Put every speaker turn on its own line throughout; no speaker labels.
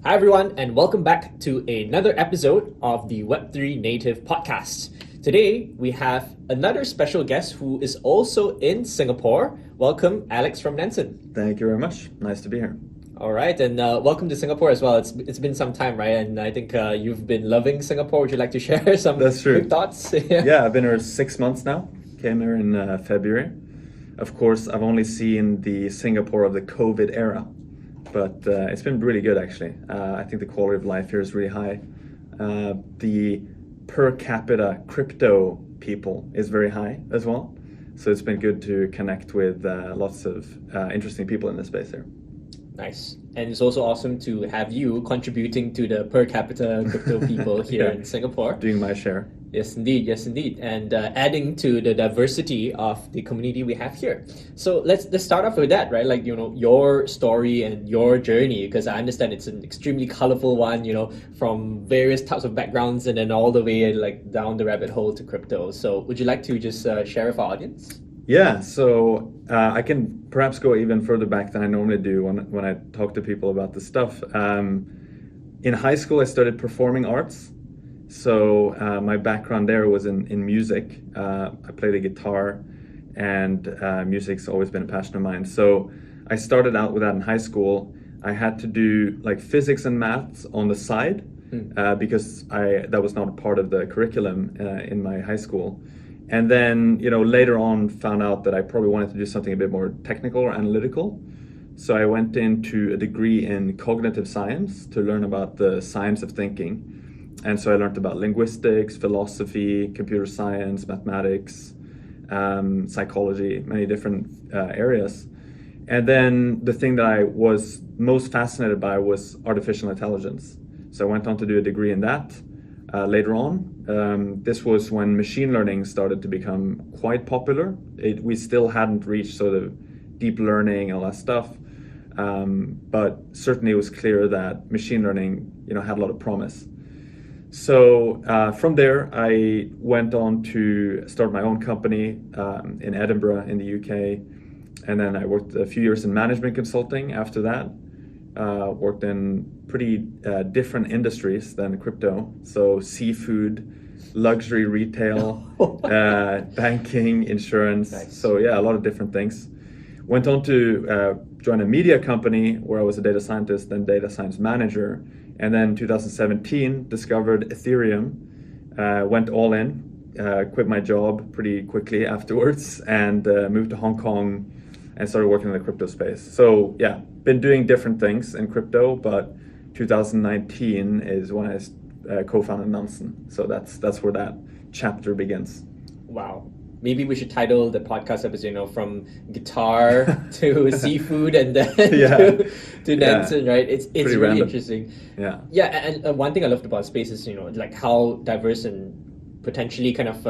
Hi, everyone, and welcome back to another episode of the Web3 Native Podcast. Today, we have another special guest who is also in Singapore. Welcome, Alex from Nansen.
Thank you very much. Nice to be here.
All right, and welcome to Singapore as well. It's been some time, right? And I think you've been loving Singapore. Would you like to share some
That's true.
quick thoughts?
Yeah, I've been here 6 months now. Came here in February. Of course, I've only seen the Singapore of the COVID era, but it's been really good actually. I think the quality of life here is really high. The per capita crypto people is very high as well. So it's been good to connect with lots of interesting people in this space here.
Nice. And it's also awesome to have you contributing to the per capita crypto people here
Yeah.
in Singapore.
Doing my share.
Yes, indeed. Yes, indeed. And adding to the diversity of the community we have here. So let's start off with that, right? Like, your story and your journey, because I understand it's an extremely colorful one, from various types of backgrounds and then all the way like down the rabbit hole to crypto. So would you like to just share with our audience?
Yeah, so I can perhaps go even further back than I normally do when I talk to people about this stuff. In high school, I started performing arts. So my background there was in music. I played the guitar, and music's always been a passion of mine. So I started out with that in high school. I had to do like physics and maths on the side because that was not a part of the curriculum in my high school. And then, later on found out that I probably wanted to do something a bit more technical or analytical. So I went into a degree in cognitive science to learn about the science of thinking. And so I learned about linguistics, philosophy, computer science, mathematics, psychology, many different areas. And then the thing that I was most fascinated by was artificial intelligence. So I went on to do a degree in that. Later on, this was when machine learning started to become quite popular. We still hadn't reached sort of deep learning and all that stuff, but certainly it was clear that machine learning, had a lot of promise. So from there, I went on to start my own company in Edinburgh in the UK, and then I worked a few years in management consulting after that. Worked in pretty different industries than crypto. So seafood, luxury retail, banking, insurance.
Nice.
So yeah, a lot of different things. Went on to join a media company where I was a data scientist and data science manager. And then 2017, discovered Ethereum, went all in, quit my job pretty quickly afterwards, and moved to Hong Kong and started working in the crypto space. So yeah, been doing different things in crypto, but 2019 is when I co-founded Nansen. So that's where that chapter begins.
Wow. Maybe we should title the podcast episode, from guitar to seafood and then to Nansen, right? It's really
random.
interesting.
Yeah.
Yeah, and one thing I loved about space is, like how diverse and potentially kind of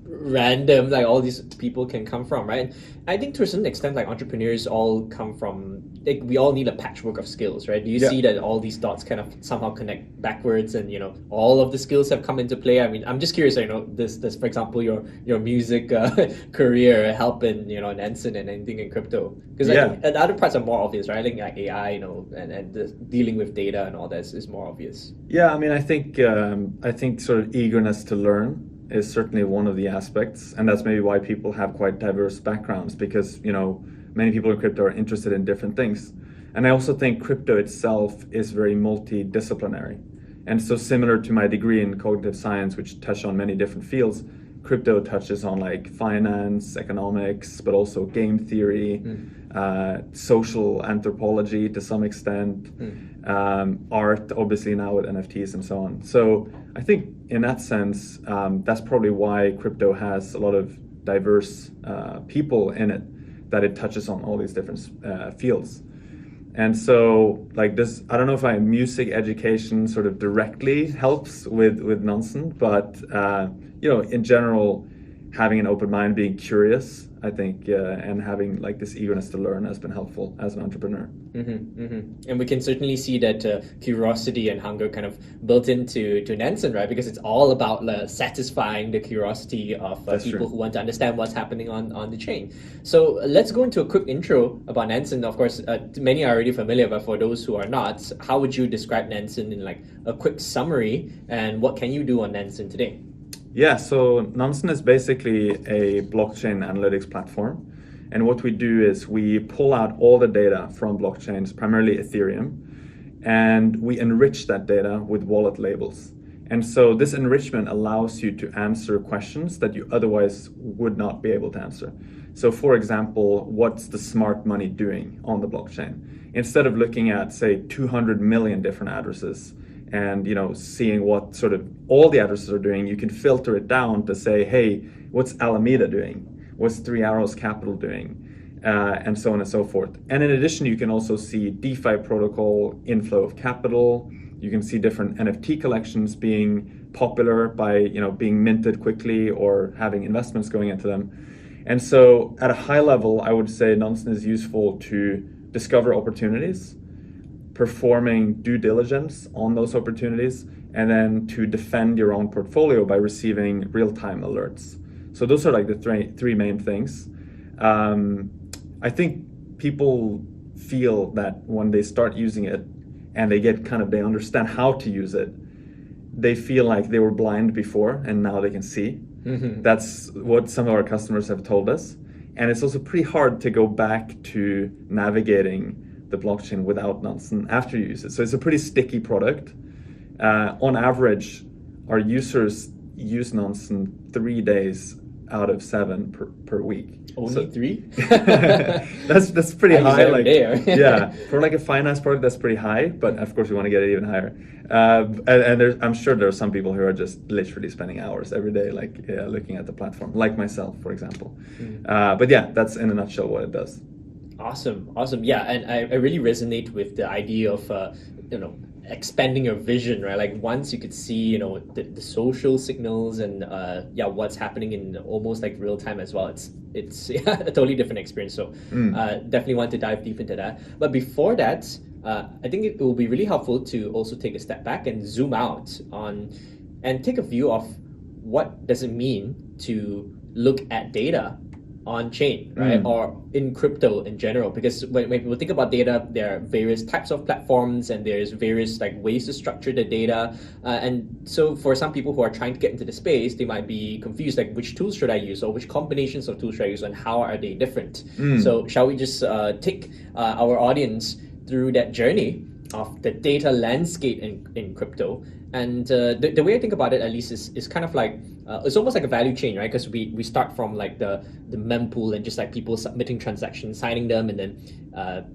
random like all these people can come from, right? I think to a certain extent, like entrepreneurs all come from, like we all need a patchwork of skills, right? Do you see that all these dots kind of somehow connect backwards and all of the skills have come into play? I mean, I'm just curious, this for example, your music career help in Nansen and anything in crypto, because the other parts are more obvious, right? I think like AI, and the dealing with data and all that is more obvious.
Yeah, I mean, I think sort of eagerness to learn is certainly one of the aspects, and that's maybe why people have quite diverse backgrounds, because many people in crypto are interested in different things. And I also think crypto itself is very multidisciplinary, and so similar to my degree in cognitive science, which touched on many different fields, crypto touches on like finance, economics, but also game theory, social anthropology to some extent, art, obviously now with NFTs and so on. So I think in that sense, that's probably why crypto has a lot of diverse people in it, that it touches on all these different fields. And so like this, I don't know if music education sort of directly helps with Nansen, but in general, having an open mind, being curious, I think, and having like this eagerness to learn has been helpful as an entrepreneur.
And we can certainly see that curiosity and hunger kind of built into Nansen, right? Because it's all about satisfying the curiosity of people who want to understand what's happening on the chain. So let's go into a quick intro about Nansen. Of course, many are already familiar, but for those who are not, how would you describe Nansen in like a quick summary, and what can you do on Nansen today?
Yeah, so Nansen is basically a blockchain analytics platform. And what we do is we pull out all the data from blockchains, primarily Ethereum, and we enrich that data with wallet labels. And so this enrichment allows you to answer questions that you otherwise would not be able to answer. So for example, what's the smart money doing on the blockchain? Instead of looking at, say, 200 million different addresses, and seeing what sort of all the addresses are doing, you can filter it down to say, hey, what's Alameda doing? What's Three Arrows Capital doing? And so on and so forth. And in addition, you can also see DeFi protocol inflow of capital. You can see different NFT collections being popular by being minted quickly or having investments going into them. And so at a high level, I would say Nansen is useful to discover opportunities, performing due diligence on those opportunities, and then to defend your own portfolio by receiving real-time alerts. So those are like the three main things. I think people feel that when they start using it and they understand how to use it, they feel like they were blind before and now they can see. That's what some of our customers have told us. And it's also pretty hard to go back to navigating the blockchain without Nansen after you use it. So it's a pretty sticky product. On average, our users use Nansen 3 days out of 7 per week.
Only 3?
that's pretty high. Like,
yeah,
for like a finance product, that's pretty high. But of course, we want to get it even higher. And I'm sure there are some people who are just literally spending hours every day, looking at the platform, like myself, for example. But yeah, that's in a nutshell what it does.
Awesome. Yeah, and I really resonate with the idea of expanding your vision, right? Like once you could see the social signals and what's happening in almost like real time as well. It's a totally different experience. So definitely want to dive deep into that. But before that, I think it will be really helpful to also take a step back and zoom out and take a view of what does it mean to look at data on chain, right? Or in crypto in general, because when people think about data, there are various types of platforms and there's various like ways to structure the data. And so for some people who are trying to get into the space, they might be confused, like which tools should I use or which combinations of tools should I use and how are they different? So shall we just take our audience through that journey of the data landscape in crypto? And the way I think about it, at least, is kind of like it's almost like a value chain, right? Because we start from like the mempool and just like people submitting transactions, signing them, and then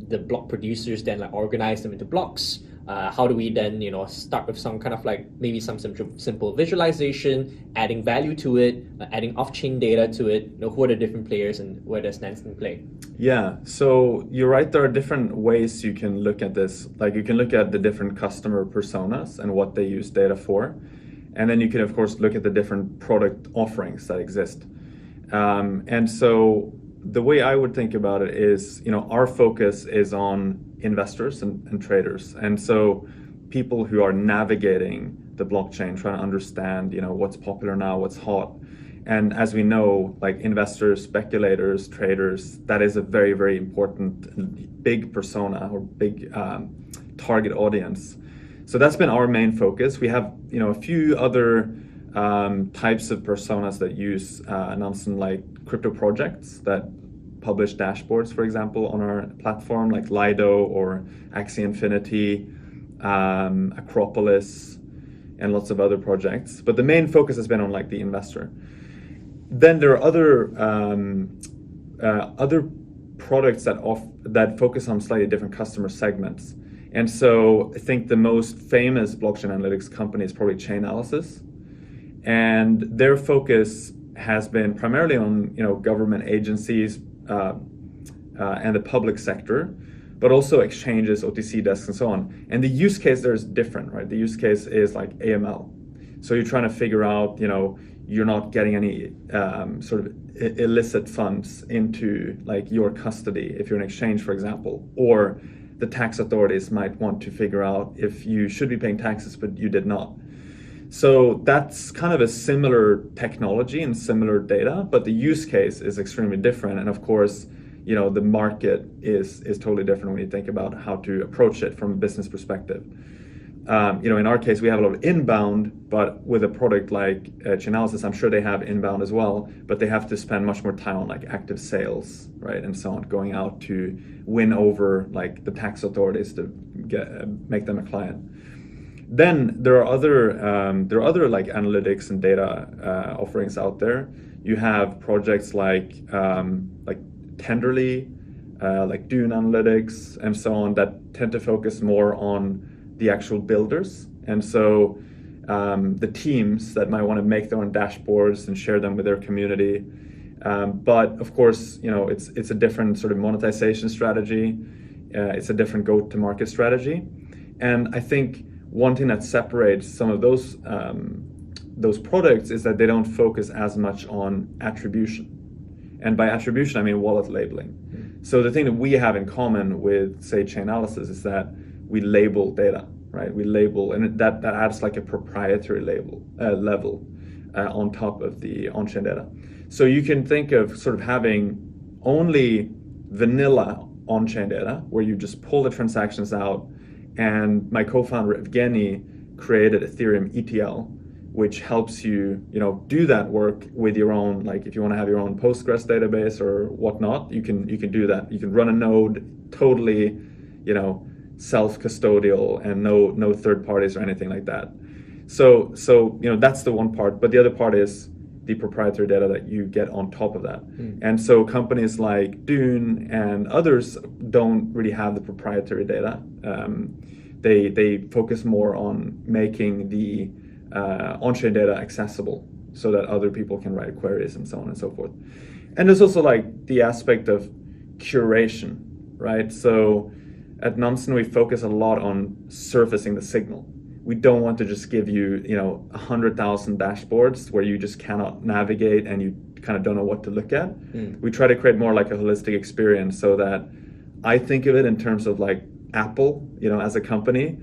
the block producers then like organize them into blocks. How do we then start with some kind of like maybe some simple visualization, adding value to it, adding off-chain data to it? Who are the different players and where does Nansen play?
Yeah, so you're right. There are different ways you can look at this. Like you can look at the different customer personas and what they use data for, and then you can of course look at the different product offerings that exist. And so the way I would think about it is, our focus is on investors and traders. And so people who are navigating the blockchain, trying to understand, what's popular now, what's hot. And as we know, like investors, speculators, traders, that is a very, very important big persona or big target audience. So that's been our main focus. We have, a few other types of personas that use Nansen, like crypto projects that publish dashboards, for example, on our platform, like Lido or Axie Infinity, Acropolis, and lots of other projects. But the main focus has been on like the investor. Then there are other products that focus on slightly different customer segments. And so I think the most famous blockchain analytics company is probably Chainalysis. And their focus has been primarily on government agencies and the public sector, but also exchanges, OTC desks, and so on. And the use case there is different, right? The use case is like AML. So you're trying to figure out, you're not getting any sort of illicit funds into like your custody if you're an exchange, for example, or the tax authorities might want to figure out if you should be paying taxes but you did not. So that's kind of a similar technology and similar data, but the use case is extremely different. And of course, the market is totally different when you think about how to approach it from a business perspective. In our case, we have a lot of inbound, but with a product like Chainalysis, I'm sure they have inbound as well, but they have to spend much more time on like active sales, right, and so on, going out to win over like the tax authorities to make them a client. Then there are other like analytics and data offerings out there. You have projects like Tenderly, like Dune Analytics, and so on, that tend to focus more on the actual builders, and so the teams that might want to make their own dashboards and share them with their community. But of course, it's a different sort of monetization strategy. It's a different go-to-market strategy, and I think one thing that separates some of those products is that they don't focus as much on attribution. And by attribution, I mean wallet labeling. So the thing that we have in common with, say, Chainalysis is that we label data, right? We label, and that adds like a proprietary level on top of the on-chain data. So you can think of sort of having only vanilla on-chain data, where you just pull the transactions out, and my co-founder Evgeny created Ethereum ETL, which helps you, do that work with your own, like if you want to have your own Postgres database or whatnot, you can do that. You can run a node totally, self-custodial and no third parties or anything like that. So that's the one part, but the other part is the proprietary data that you get on top of that. And so companies like Dune and others don't really have the proprietary data. They focus more on making the on-chain data accessible so that other people can write queries and so on and so forth. And there's also like the aspect of curation, right? So at Nansen, we focus a lot on surfacing the signal. We don't want to just give you, 100,000 dashboards where you just cannot navigate and you kind of don't know what to look at. We try to create more like a holistic experience, so that I think of it in terms of like Apple, as a company.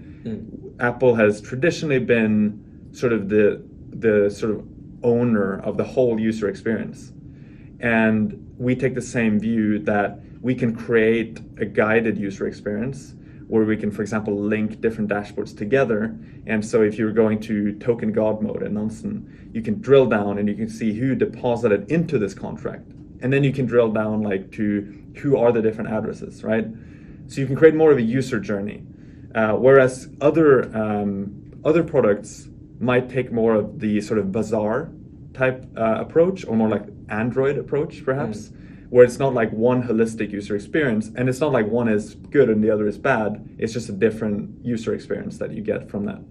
Apple has traditionally been sort of the sort of owner of the whole user experience. And we take the same view that we can create a guided user experience where we can, for example, link different dashboards together. And so if you're going to token God mode at Nansen, you can drill down and you can see who deposited into this contract. And then you can drill down like to who are the different addresses, right? So you can create more of a user journey. Whereas other products might take more of the sort of bazaar type approach, or more like Android approach perhaps, where it's not like one holistic user experience, and it's not like one is good and the other is bad. It's just a different user experience that you get from that.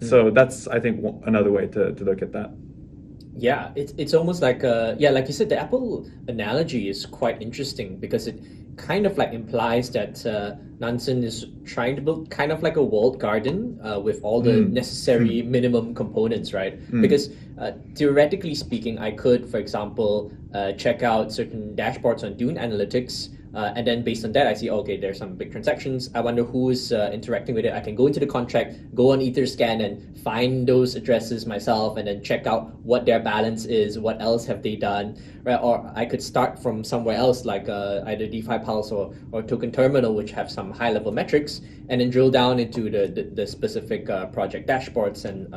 So that's, I think, another way to look at that.
Yeah, it's almost like like you said, the Apple analogy is quite interesting, because it kind of like implies that Nansen is trying to build kind of like a walled garden with all the necessary minimum components, right? Because theoretically speaking, I could, for example, check out certain dashboards on Dune Analytics, and then based on that, I see, okay, there's some big transactions. I wonder who is interacting with it. I can go into the contract, go on Etherscan and find those addresses myself, and then check out what their balance is, what else have they done, right? Or I could start from somewhere else, like either DeFi Pulse or Token Terminal, which have some high-level metrics, and then drill down into the specific project dashboards and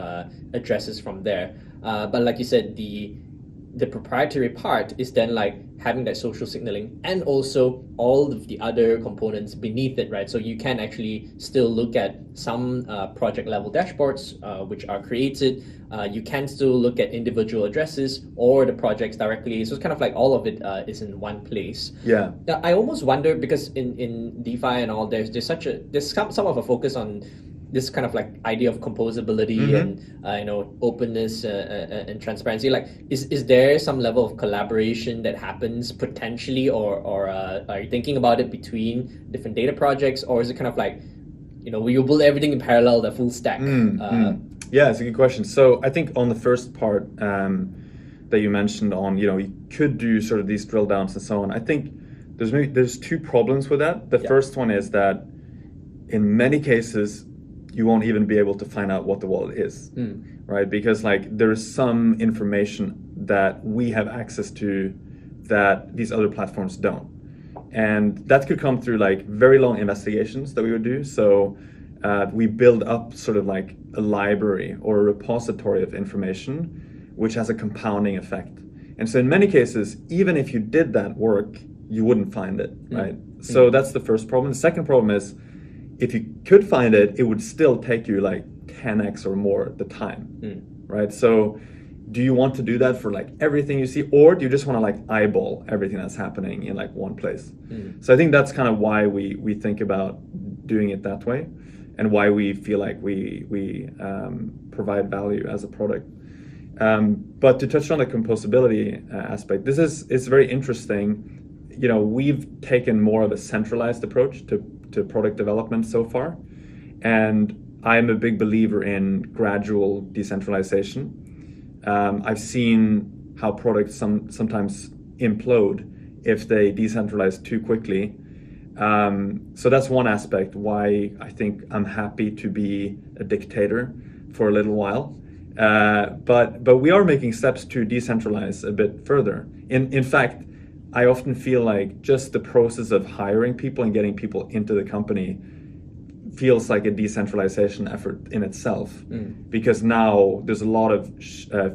addresses from there. But like you said, the proprietary part is then like having that social signaling and also all of the other components beneath it, right? So you can actually still look at some project level dashboards which are created. You can still look at individual addresses or the projects directly. So it's kind of like all of it is in one place.
Yeah.
Now, I almost wonder, because in DeFi and all, there's some of a focus on this kind of like idea of composability and openness and transparency. Like, is there some level of collaboration that happens potentially, or are you thinking about it between different data projects, or is it kind of like, will you build everything in parallel, the full stack?
Yeah, it's a good question. So I think on the first part that you mentioned on, you could do sort of these drill downs and so on. I think there's two problems with that. The first one is that in many cases, you won't even be able to find out what the wallet is, right? Because like there is some information that we have access to that these other platforms don't. And that could come through like very long investigations that we would do. So we build up sort of like a library or a repository of information, which has a compounding effect. And so in many cases, even if you did that work, you wouldn't find it, right? So that's the first problem. The second problem is, if you could find it, it would still take you like 10x or more the time, right? So do you want to do that for like everything you see, or do you just want to like eyeball everything that's happening in like one place? So I think that's kind of why we think about doing it that way, and why we feel like we provide value as a product. But to touch on the composability aspect, it's very interesting. We've taken more of a centralized approach to product development so far, and I'm a big believer in gradual decentralization. I've seen how products sometimes implode if they decentralize too quickly. So that's one aspect why I think I'm happy to be a dictator for a little while. But we are making steps to decentralize a bit further. In fact, I often feel like just the process of hiring people and getting people into the company feels like a decentralization effort in itself, because now there's a lot of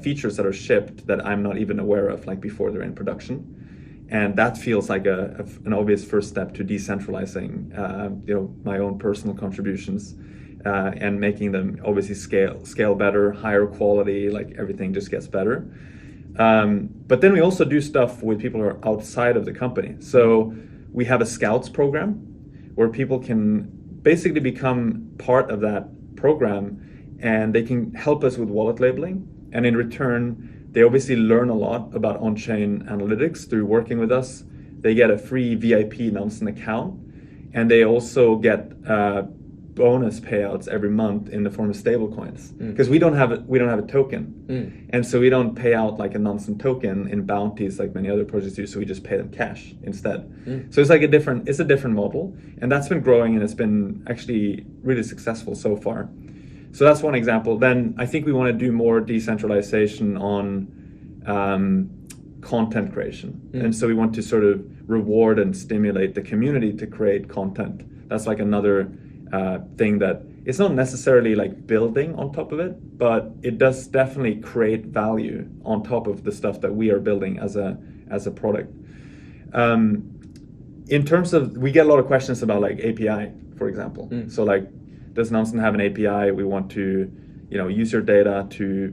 features that are shipped that I'm not even aware of, like before they're in production, and that feels like an obvious first step to decentralizing, my own personal contributions, and making them obviously scale better, higher quality, like everything just gets better. But then we also do stuff with people who are outside of the company. So we have a Scouts program where people can basically become part of that program, and they can help us with wallet labeling. And in return, they obviously learn a lot about on-chain analytics through working with us. They get a free VIP Nansen account, and they also get bonus payouts every month in the form of stable coins, because we don't have a token, and so we don't pay out like a Nansen token in bounties like many other projects do. So we just pay them cash instead. So it's like a different model, and that's been growing, and it's been actually really successful so far. So that's one example. Then I think we want to do more decentralization on content creation, and so we want to sort of reward and stimulate the community to create content. That's like another thing that it's not necessarily like building on top of it, but it does definitely create value on top of the stuff that we are building as a product. In terms of, we get a lot of questions about like API, for example. So like, does Nansen have an API? We want to, use your data to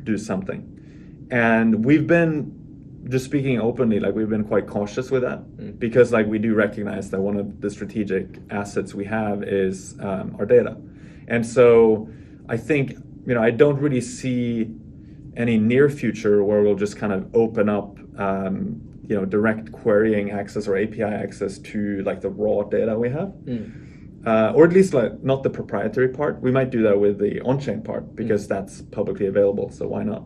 do something. And we've been, just speaking openly, like we've been quite cautious with that, because like we do recognize that one of the strategic assets we have is our data. And so I think, I don't really see any near future where we'll just kind of open up, direct querying access or API access to like the raw data we have. Or at least like not the proprietary part. We might do that with the on-chain part, because that's publicly available, so why not?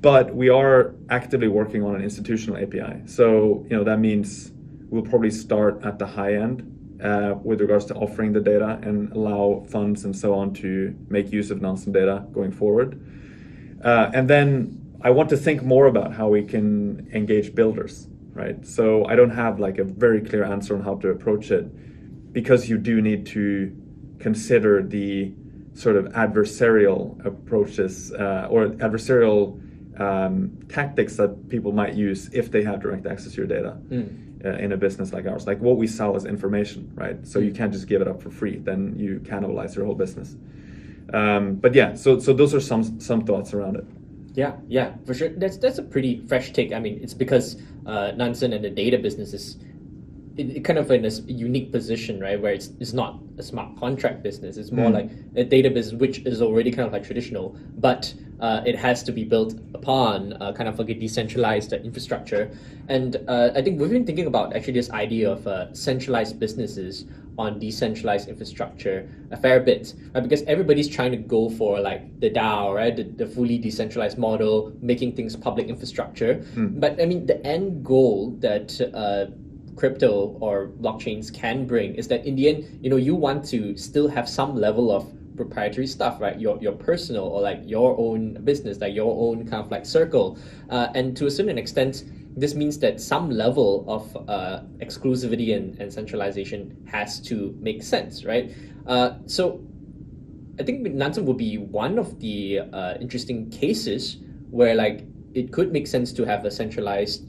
But we are actively working on an institutional API. So, that means we'll probably start at the high end with regards to offering the data and allow funds and so on to make use of Nansen data going forward. And then I want to think more about how we can engage builders, right? So I don't have like a very clear answer on how to approach it, because you do need to consider the sort of adversarial approaches or adversarial tactics that people might use if they have direct access to your data in a business like ours. Like what we sell is information, right? So you can't just give it up for free, then you cannibalize your whole business. But yeah, so those are some thoughts around it.
Yeah, for sure. That's a pretty fresh take. I mean, it's because Nansen and the data business is kind of in a unique position, right? Where it's not a smart contract business. It's more like a data business, which is already kind of like traditional, but it has to be built upon kind of like a decentralized infrastructure. And I think we've been thinking about actually this idea of centralized businesses on decentralized infrastructure a fair bit, right? Because everybody's trying to go for like the DAO, right? The fully decentralized model, making things public infrastructure. But I mean, the end goal that crypto or blockchains can bring is that in the end, you want to still have some level of proprietary stuff, right? Your personal or like your own business, like your own kind of like circle. And to a certain extent, this means that some level of exclusivity and centralization has to make sense, right? So I think Nansen would be one of the interesting cases where like it could make sense to have a centralized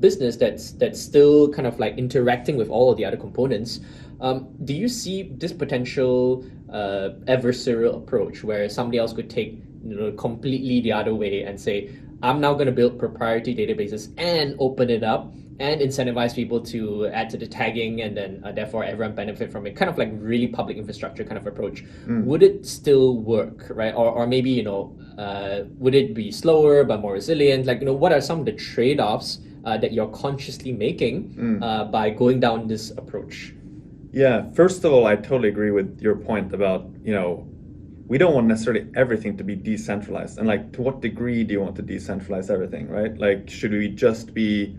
business that's still kind of like interacting with all of the other components. Do you see this potential adversarial approach where somebody else could take completely the other way and say, I'm now going to build proprietary databases and open it up and incentivize people to add to the tagging, and then therefore everyone benefit from it, kind of like really public infrastructure kind of approach? Would it still work, right? Or maybe, would it be slower but more resilient? Like, what are some of the trade-offs that you're consciously making by going down this approach?
Yeah, first of all, I totally agree with your point about, we don't want necessarily everything to be decentralized. And like, to what degree do you want to decentralize everything, right? Like, should we just be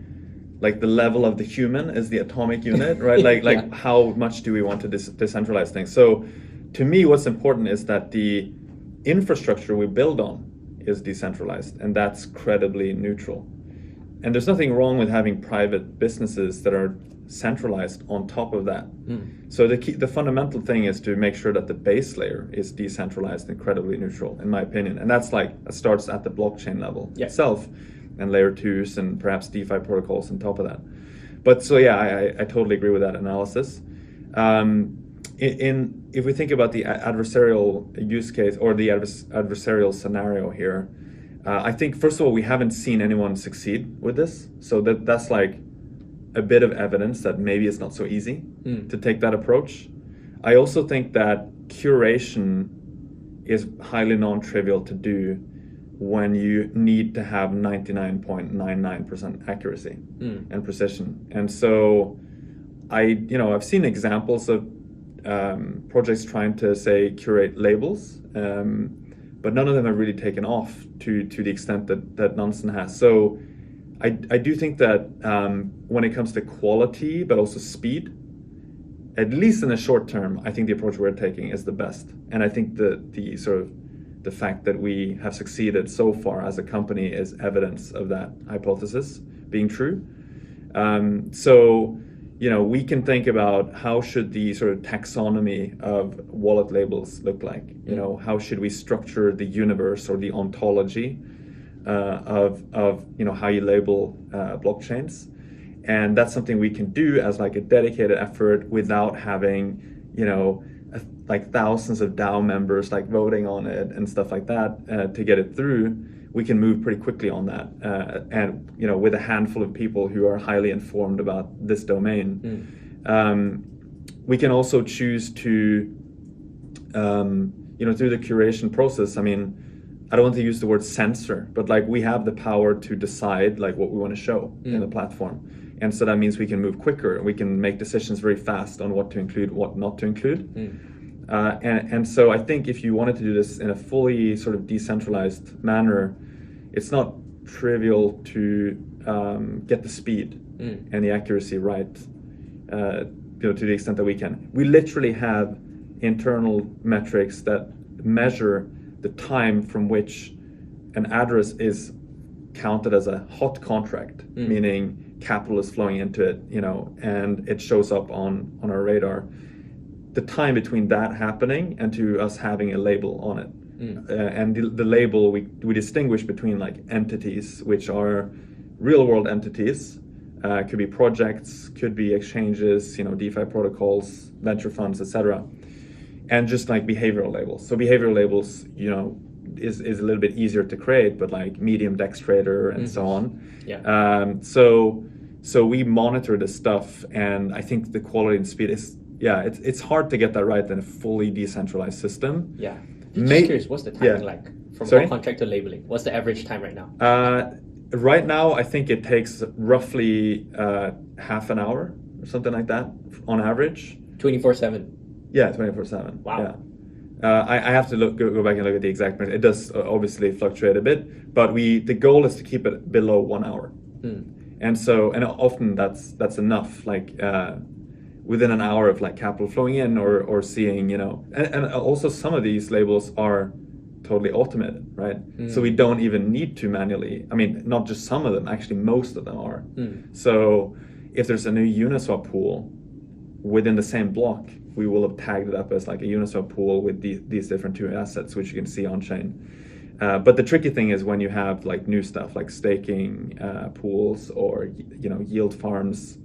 like the level of the human is the atomic unit, right? Like how much do we want to decentralize things? So to me, what's important is that the infrastructure we build on is decentralized, and that's credibly neutral. And there's nothing wrong with having private businesses that are centralized on top of that. So the fundamental thing is to make sure that the base layer is decentralized and credibly neutral, in my opinion. And that's like, it starts at the blockchain level itself, and layer 2s and perhaps DeFi protocols on top of that. But so yeah, I totally agree with that analysis. If we think about the adversarial use case or the adversarial scenario here, I think first of all, we haven't seen anyone succeed with this. So that's like a bit of evidence that maybe it's not so easy to take that approach. I also think that curation is highly non-trivial to do when you need to have 99.99% accuracy and precision. And so I've seen examples of projects trying to say curate labels, but none of them have really taken off to the extent that Nansen has. So I do think that when it comes to quality, but also speed, at least in the short term, I think the approach we're taking is the best. And I think the fact that we have succeeded so far as a company is evidence of that hypothesis being true. So we can think about how should the sort of taxonomy of wallet labels look like? How should we structure the universe or the ontology of how you label blockchains? And that's something we can do as like a dedicated effort without having, like thousands of DAO members like voting on it and stuff like that to get it through. We can move pretty quickly on that, and with a handful of people who are highly informed about this domain. We can also choose to, through the curation process. I mean, I don't want to use the word censor, but like we have the power to decide like what we want to show in the platform, and so that means we can move quicker. We can make decisions very fast on what to include, what not to include. And so I think if you wanted to do this in a fully sort of decentralized manner, it's not trivial to get the speed and the accuracy right, to the extent that we can. We literally have internal metrics that measure the time from which an address is counted as a hot contract, meaning capital is flowing into it, and it shows up on our radar. The time between that happening and to us having a label on it. And the label, we distinguish between like entities, which are real world entities, could be projects, could be exchanges, DeFi protocols, venture funds, etc. And just like behavioral labels. So behavioral labels, is a little bit easier to create, but like medium DEX trader and so on. So we monitor this stuff, and I think the quality and speed is, it's hard to get that right in a fully decentralized system.
I'm just curious, what's the timing like from
Sorry?
core contract to labeling? What's the average time right now?
Right now, I think it takes roughly half an hour or something like that on average.
24/7.
Yeah, 24/7.
Wow.
Yeah. I have to go back and look at the exact. It does obviously fluctuate a bit, but the goal is to keep it below 1 hour. And often that's enough. Like within an hour of like capital flowing in or seeing, and also some of these labels are totally automated, right? So we don't even need to manually. I mean, not just some of them. Actually, most of them are. So if there's a new Uniswap pool within the same block, we will have tagged it up as like a Uniswap pool with these different two assets, which you can see on chain. But the tricky thing is when you have like new stuff like staking pools or yield farms,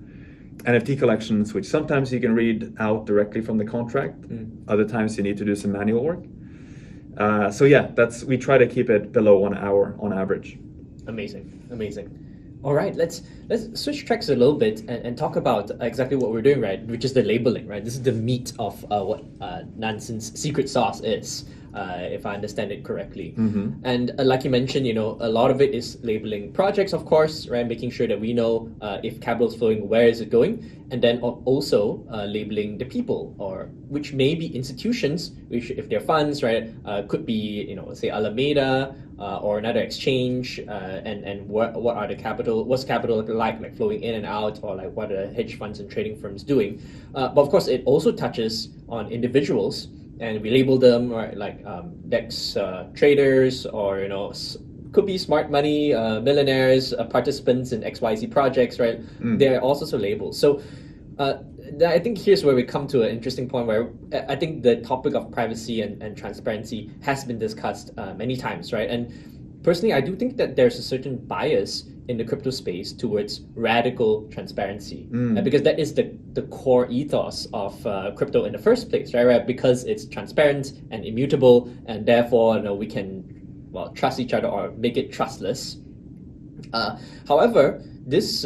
NFT collections, which sometimes you can read out directly from the contract. Other times you need to do some manual work. So yeah, we try to keep it below 1 hour on average.
Amazing. All right, let's switch tracks a little bit and talk about exactly what we're doing, right? Which is the labeling, right? This is the meat of what Nansen's secret sauce is, if I understand it correctly. And like you mentioned, a lot of it is labeling projects, of course, right? Making sure that we know if capital is flowing, where is it going, and then also labeling the people, or which may be institutions, which if they're funds, right, could be say Alameda. Or another exchange, and what are the capital? What's capital like flowing in and out, or like what are hedge funds and trading firms doing? But of course, it also touches on individuals, and we label them right, like DEX traders, or could be smart money millionaires, participants in XYZ projects, right? They're also labeled. So. I think here's where we come to an interesting point where I think the topic of privacy and transparency has been discussed many times, right? And personally, I do think that there's a certain bias in the crypto space towards radical transparency, because that is the core ethos of crypto in the first place, right? Because it's transparent and immutable, and therefore we can trust each other or make it trustless. However, this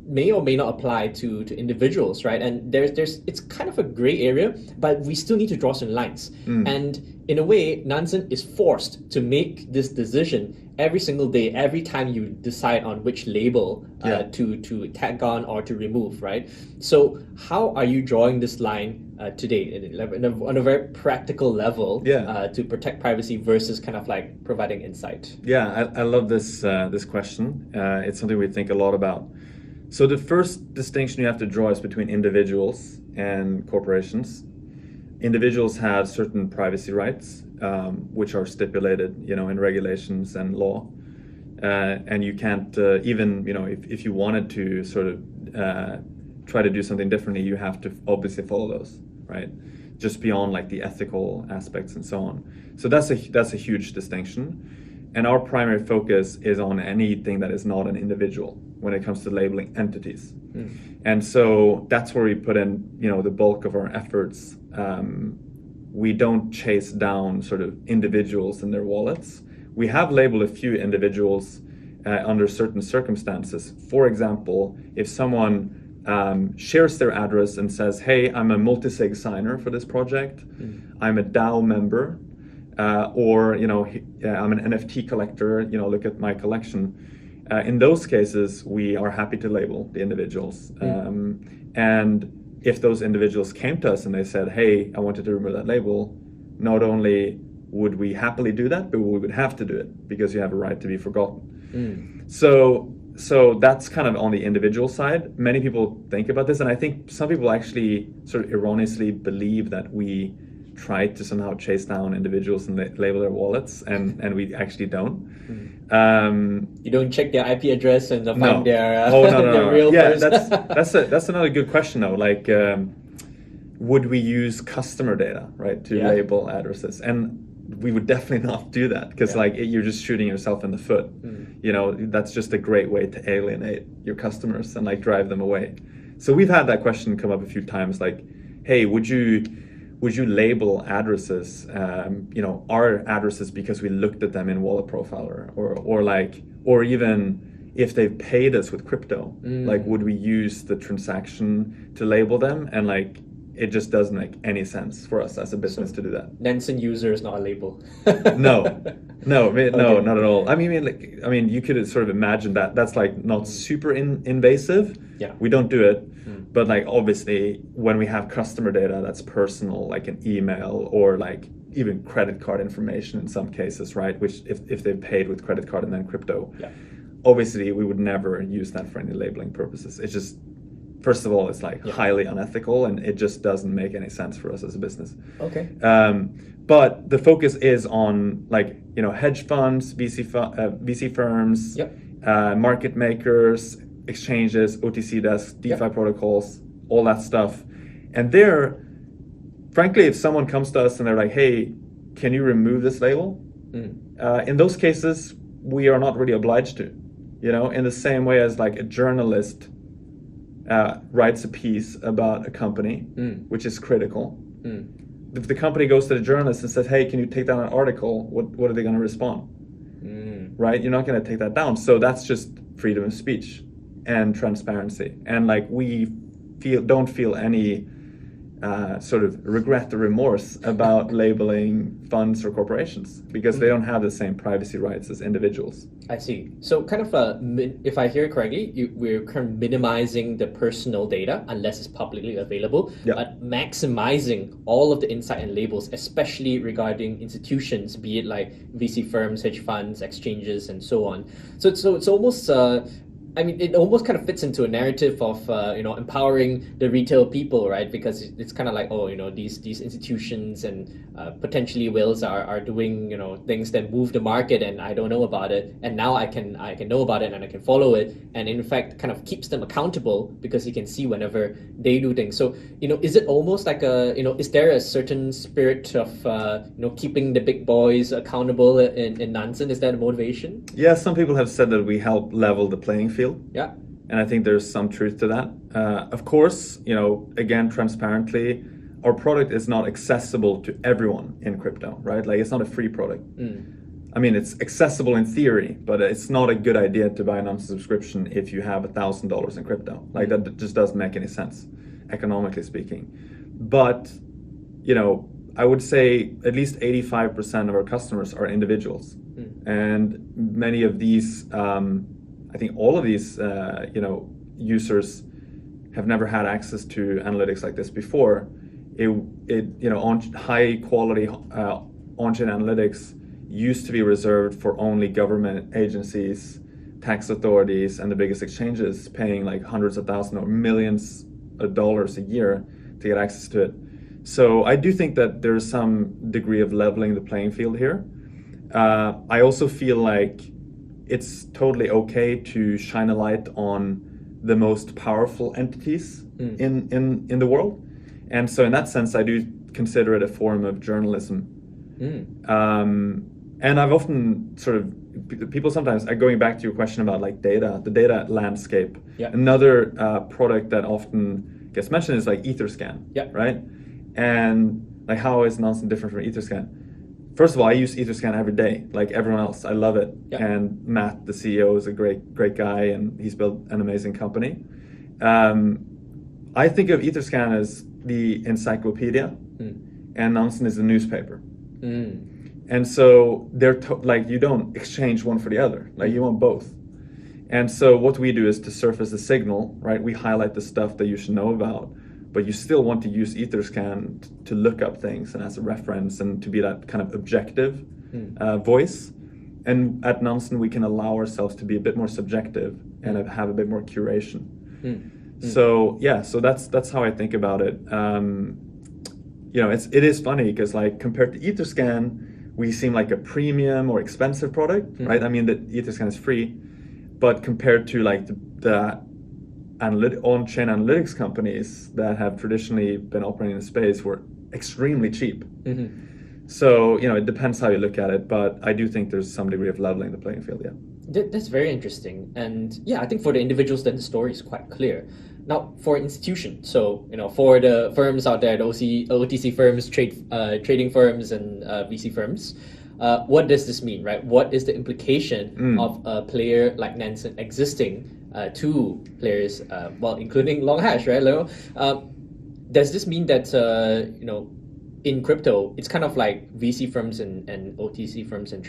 may or may not apply to individuals, right? And it's kind of a gray area, but we still need to draw some lines. And in a way, Nansen is forced to make this decision every single day, every time you decide on which label to tag on or to remove, right? So how are you drawing this line today on a very practical level to protect privacy versus kind of like providing insight?
Yeah, I love this question. It's something we think a lot about. So the first distinction you have to draw is between individuals and corporations. Individuals have certain privacy rights, which are stipulated, in regulations and law, and you can't even, if you wanted to sort of try to do something differently, you have to obviously follow those, right? Just beyond like the ethical aspects and so on. So that's a huge distinction. And our primary focus is on anything that is not an individual when it comes to labeling entities. And so that's where we put in, the bulk of our efforts. We don't chase down sort of individuals and their wallets. We have labeled a few individuals under certain circumstances. For example, if someone shares their address and says, hey, I'm a multi-sig signer for this project, I'm a DAO member, or I'm an NFT collector, look at my collection. In those cases, we are happy to label the individuals. And if those individuals came to us and they said, hey, I wanted to remove that label, not only would we happily do that, but we would have to do it because you have a right to be forgotten. So that's kind of on the individual side. Many people think about this, and I think some people actually sort of erroneously believe that we try to somehow chase down individuals and label their wallets, and we actually don't.
You don't check their IP address and find their
no.
real person.
That's another good question though. Like, would we use customer data, right, to label addresses? And we would definitely not do that because you're just shooting yourself in the foot. That's just a great way to alienate your customers and like drive them away. So we've had that question come up a few times, like, hey, would you label addresses, our addresses because we looked at them in Wallet Profiler, or even if they've paid us with crypto, like would we use the transaction to label them? And like it just doesn't make any sense for us as a business to do that.
Nansen user is not a label.
No, no, no,
Okay.
not at all. I mean, you could sort of imagine that that's like not super invasive.
Yeah.
We don't do it, but like obviously when we have customer data that's personal, like an email or like even credit card information in some cases, right? Which if they've paid with credit card and then crypto,
Yeah.
obviously we would never use that for any labeling purposes. It's just, first of all, it's like highly unethical, and it just doesn't make any sense for us as a business.
Okay.
But the focus is on like, you know, hedge funds, VC firms,
Yep.
market makers, exchanges, OTC desks, DeFi protocols, all that stuff. And there, frankly, if someone comes to us and they're like, hey, can you remove this label? In those cases, we are not really obliged to, you know, in the same way as like a journalist writes a piece about a company, which is critical. If the company goes to the journalist and says, hey, can you take down an article? What are they going to respond? Right? You're not going to take that down. So that's just freedom of speech and transparency. And like we don't feel any sort of regret or remorse about labeling funds or corporations because they don't have the same privacy rights as individuals.
I see. So kind of, if I hear correctly, we're kind of minimizing the personal data unless it's publicly available, but maximizing all of the insight and labels, especially regarding institutions, be it like VC firms, hedge funds, exchanges, and so on. So it's almost I mean, it almost kind of fits into a narrative of empowering the retail people, right? Because it's kind of like, oh, these institutions and potentially whales are doing things that move the market, and I don't know about it, and now I can know about it and I can follow it, and in fact, kind of keeps them accountable because you can see whenever they do things. So is it almost like is there a certain spirit of keeping the big boys accountable in Nansen? Is that a motivation?
Yeah, some people have said that we help level the playing field.
Yeah.
And I think there's some truth to that. Of course, again, transparently, our product is not accessible to everyone in crypto, right? Like it's not a free product. I mean, it's accessible in theory, but it's not a good idea to buy an Nansen subscription if you have $1,000 in crypto. Like that just doesn't make any sense, economically speaking. But, I would say at least 85% of our customers are individuals. And many of these, I think all of these, users have never had access to analytics like this before. On high quality on-chain analytics used to be reserved for only government agencies, tax authorities, and the biggest exchanges paying like hundreds of thousands or millions of dollars a year to get access to it. So I do think that there's some degree of leveling the playing field here. I also feel like it's totally okay to shine a light on the most powerful entities in the world. And so in that sense, I do consider it a form of journalism. And I've often people sometimes, going back to your question about like data, the data landscape, another product that often gets mentioned is like Etherscan, right? And like how is Nansen different from Etherscan? First of all, I use Etherscan every day, like everyone else. I love it. And Matt, the CEO, is a great guy, and he's built an amazing company. I think of Etherscan as the encyclopedia, and Nansen is the newspaper. And so they're like, you don't exchange one for the other. Like you want both. And so what we do is to surface a signal, right? We highlight the stuff that you should know about, but you still want to use Etherscan to look up things and as a reference and to be that kind of objective voice. And at Nansen, we can allow ourselves to be a bit more subjective and have a bit more curation. So that's how I think about it. It is funny because like compared to Etherscan, we seem like a premium or expensive product, right? I mean, the Etherscan is free, but compared to like the on-chain analytics companies that have traditionally been operating in the space, were extremely cheap. So, it depends how you look at it, but I do think there's some degree of leveling the playing field,
That's very interesting. And I think for the individuals, then the story is quite clear. Now, for institutions, so, for the firms out there, the OTC firms, trading firms, and VC firms, what does this mean, right? What is the implication of a player like Nansen existing to players, including Long Hash, right, Leo? does this mean that in crypto, it's kind of like VC firms and OTC firms and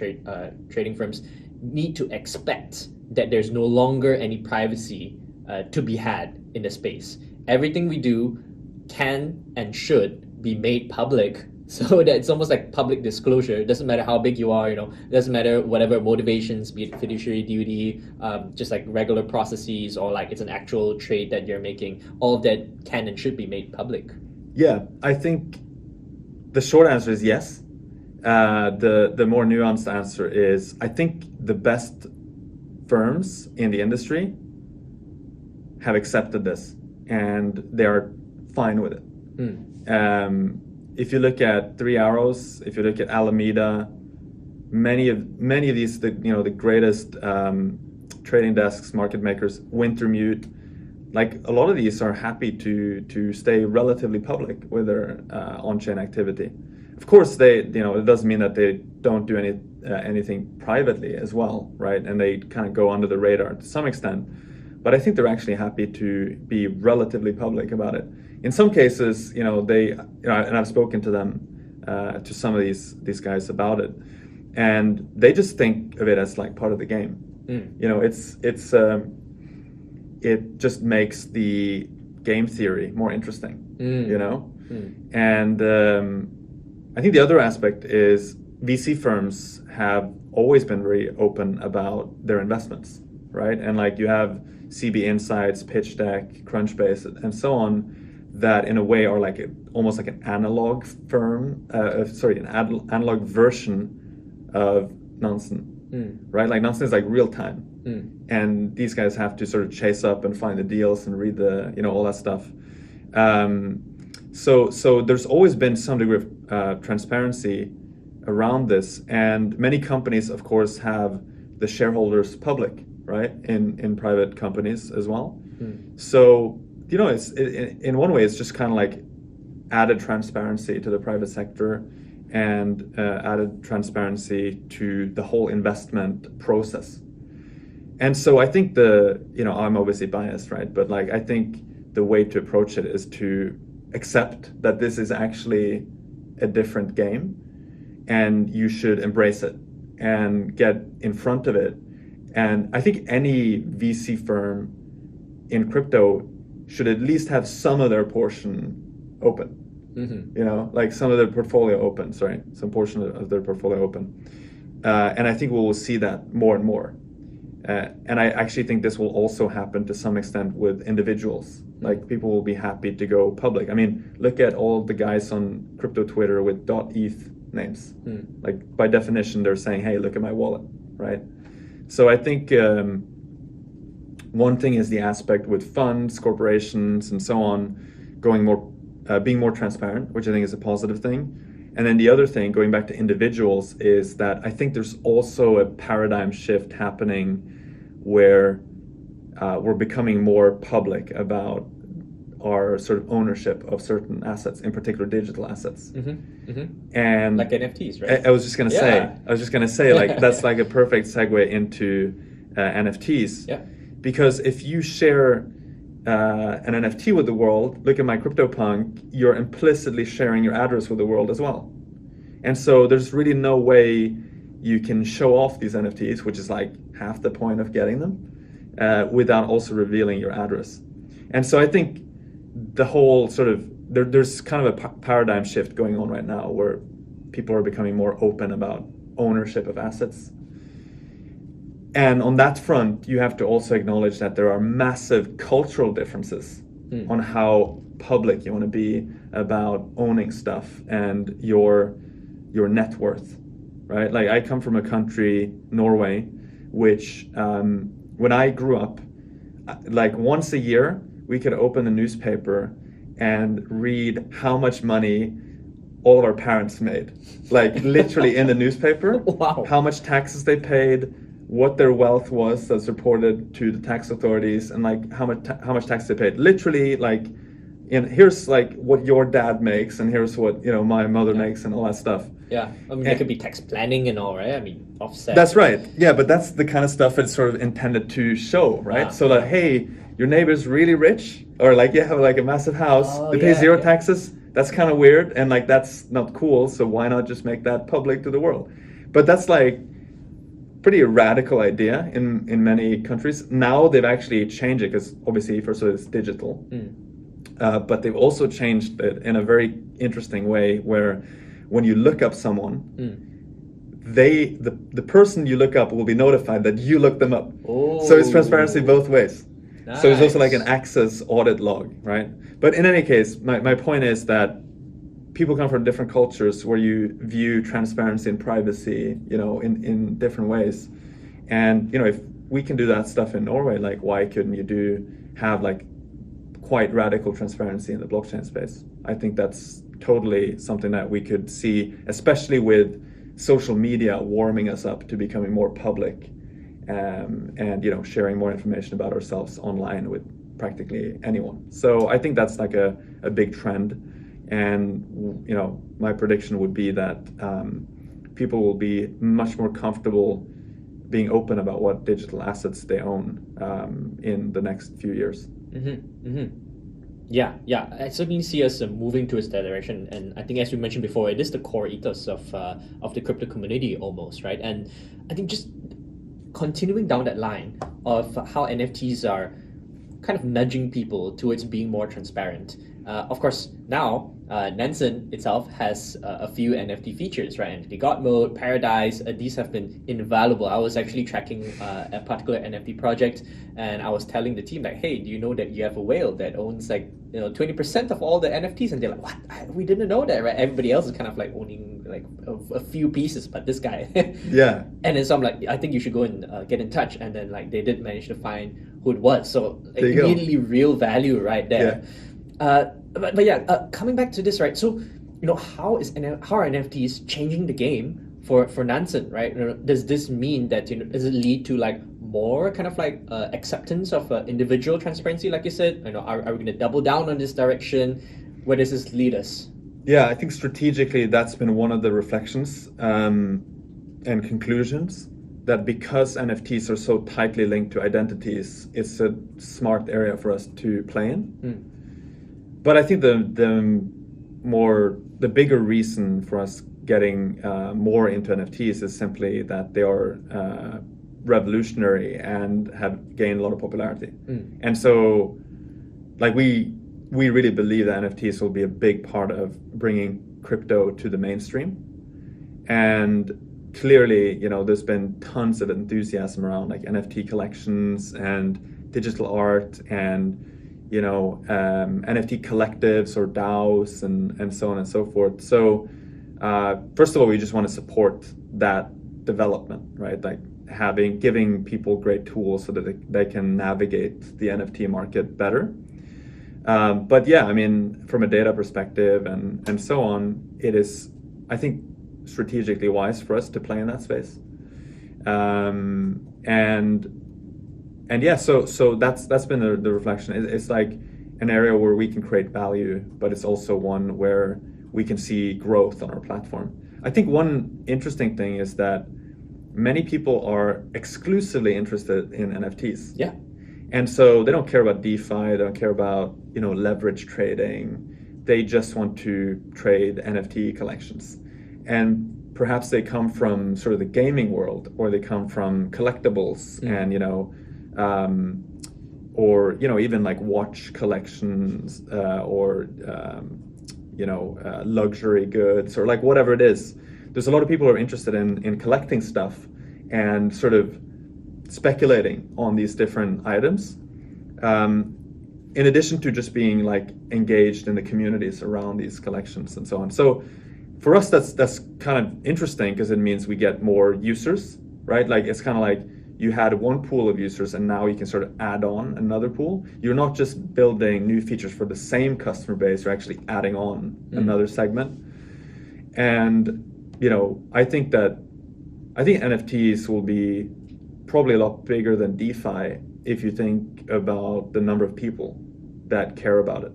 trading firms need to expect that there's no longer any privacy to be had in the space. Everything we do can and should be made public, so that it's almost like public disclosure. It doesn't matter how big you are, it doesn't matter whatever motivations, be it fiduciary duty, just like regular processes, or like it's an actual trade that you're making. All of that can and should be made public.
Yeah, I think the short answer is yes. The more nuanced answer is, I think the best firms in the industry have accepted this and they are fine with it. If you look at Three Arrows, if you look at Alameda, many of these, the greatest trading desks, market makers, Wintermute, like a lot of these are happy to stay relatively public with their on-chain activity. Of course, it doesn't mean that they don't do anything privately as well, right? And they kind of go under the radar to some extent. But I think they're actually happy to be relatively public about it. In some cases, and I've spoken to them, to some of these guys about it, and they just think of it as like part of the game. It just makes the game theory more interesting, And I think the other aspect is VC firms have always been very open about their investments, right? And like you have CB Insights, Pitch Deck, Crunchbase, and so on, that in a way are like almost like an analog analog version of Nansen, right? Like Nansen is like real time, and these guys have to sort of chase up and find the deals and read all that stuff. So there's always been some degree of transparency around this, and many companies, of course, have the shareholders public, right, in private companies as well. So it's in one way it's just kind of like added transparency to the private sector and added transparency to the whole investment process. And so I think I'm obviously biased, right, but like I think the way to approach it is to accept that this is actually a different game, and you should embrace it and get in front of it. And I think any VC firm in crypto should at least have some of their portion open. Like some of their portfolio open, some portion of their portfolio open. And I think we will see that more and more. And I actually think this will also happen to some extent with individuals. Like people will be happy to go public. I mean, look at all the guys on crypto Twitter with .eth names. Like by definition, they're saying, hey, look at my wallet, right? So I think one thing is the aspect with funds, corporations, and so on, being more transparent, which I think is a positive thing. And then the other thing, going back to individuals, is that I think there's also a paradigm shift happening where we're becoming more public about our sort of ownership of certain assets, in particular digital assets. And
like NFTs, right?
I was just gonna say, like that's like a perfect segue into NFTs.
Yeah.
Because if you share an NFT with the world, look at my CryptoPunk, you're implicitly sharing your address with the world as well. And so there's really no way you can show off these NFTs, which is like half the point of getting them, without also revealing your address. And so I think the whole sort of, there's kind of a paradigm shift going on right now where people are becoming more open about ownership of assets. And on that front, you have to also acknowledge that there are massive cultural differences on how public you want to be about owning stuff and your net worth, right? Like I come from a country, Norway, which when I grew up, like once a year, we could open the newspaper and read how much money all of our parents made, like literally in the newspaper.
Wow.
How much taxes they paid, what their wealth was that's reported to the tax authorities, and like how much tax they paid. Literally, like, here's like what your dad makes, and here's what my mother makes, and all that stuff.
Yeah, I mean, it could be tax planning and all, right? I mean, offset.
That's right. Yeah, but that's the kind of stuff it's sort of intended to show, right? So that, hey, your neighbor's really rich, or like you have like a massive house,
Oh,
they pay
yeah,
zero
yeah.
taxes. That's kind of weird, and like that's not cool. So why not just make that public to the world? But that's like pretty radical idea in many countries. Now they've actually changed it because obviously first of all it's digital, but they've also changed it in a very interesting way where when you look up someone, the person you look up will be notified that you looked them up. So it's transparency both ways. So it's also like an
Nice.
access audit log, right? But in any case, my point is that people come from different cultures where you view transparency and privacy, in different ways. And, if we can do that stuff in Norway, like why couldn't you have like quite radical transparency in the blockchain space? I think that's totally something that we could see, especially with social media warming us up to becoming more public, and sharing more information about ourselves online with practically anyone. So I think that's like a big trend, and my prediction would be that people will be much more comfortable being open about what digital assets they own in the next few years.
Yeah, yeah, I certainly see us moving towards that direction, and I think, as we mentioned before, it is the core ethos of the crypto community almost, right? And I think just continuing down that line of how NFTs are kind of nudging people towards being more transparent. Of course, now Nansen itself has a few NFT features, right? Entity God Mode, Paradise, these have been invaluable. I was actually tracking a particular NFT project, and I was telling the team like, hey, do you know that you have a whale that owns like 20% of all the NFTs? And they're like, what? We didn't know that, right? Everybody else is kind of like owning like a few pieces, but this guy.
Yeah.
And then so I'm like, I think you should go and get in touch. And then like they did manage to find who it was. So like,
There you go.
immediately real value right there. But yeah, coming back to this, right? So how are NFTs changing the game for Nansen, right? Does this mean that does it lead to like more kind of like acceptance of individual transparency, like you said? Are we going to double down on this direction? Where does this lead us?
Yeah, I think strategically that's been one of the reflections and conclusions, that because NFTs are so tightly linked to identities, it's a smart area for us to play in. But I think the bigger reason for us getting more into NFTs is simply that they are revolutionary and have gained a lot of popularity. And so, like we really believe that NFTs will be a big part of bringing crypto to the mainstream. And clearly, there's been tons of enthusiasm around like NFT collections and digital art and NFT collectives or DAOs and so on and so forth. So first of all, we just want to support that development, right? Like giving people great tools so that they can navigate the NFT market better. But yeah, I mean, from a data perspective and so on, it is, I think, strategically wise for us to play in that space. And yeah, so that's been the reflection. It's like an area where we can create value, but it's also one where we can see growth on our platform. I think one interesting thing is that many people are exclusively interested in NFTs.
Yeah.
And so they don't care about DeFi, they don't care about leverage trading. They just want to trade NFT collections. And perhaps they come from sort of the gaming world, or they come from collectibles and or even like watch collections or luxury goods, or like whatever it is. There's a lot of people who are interested in collecting stuff and sort of speculating on these different items, in addition to just being like engaged in the communities around these collections and so on. So for us, that's kind of interesting because it means we get more users, right? Like it's kind of like you had one pool of users and now you can sort of add on another pool. You're not just building new features for the same customer base, you're actually adding on another segment. And I think NFTs will be probably a lot bigger than DeFi if you think about the number of people that care about it,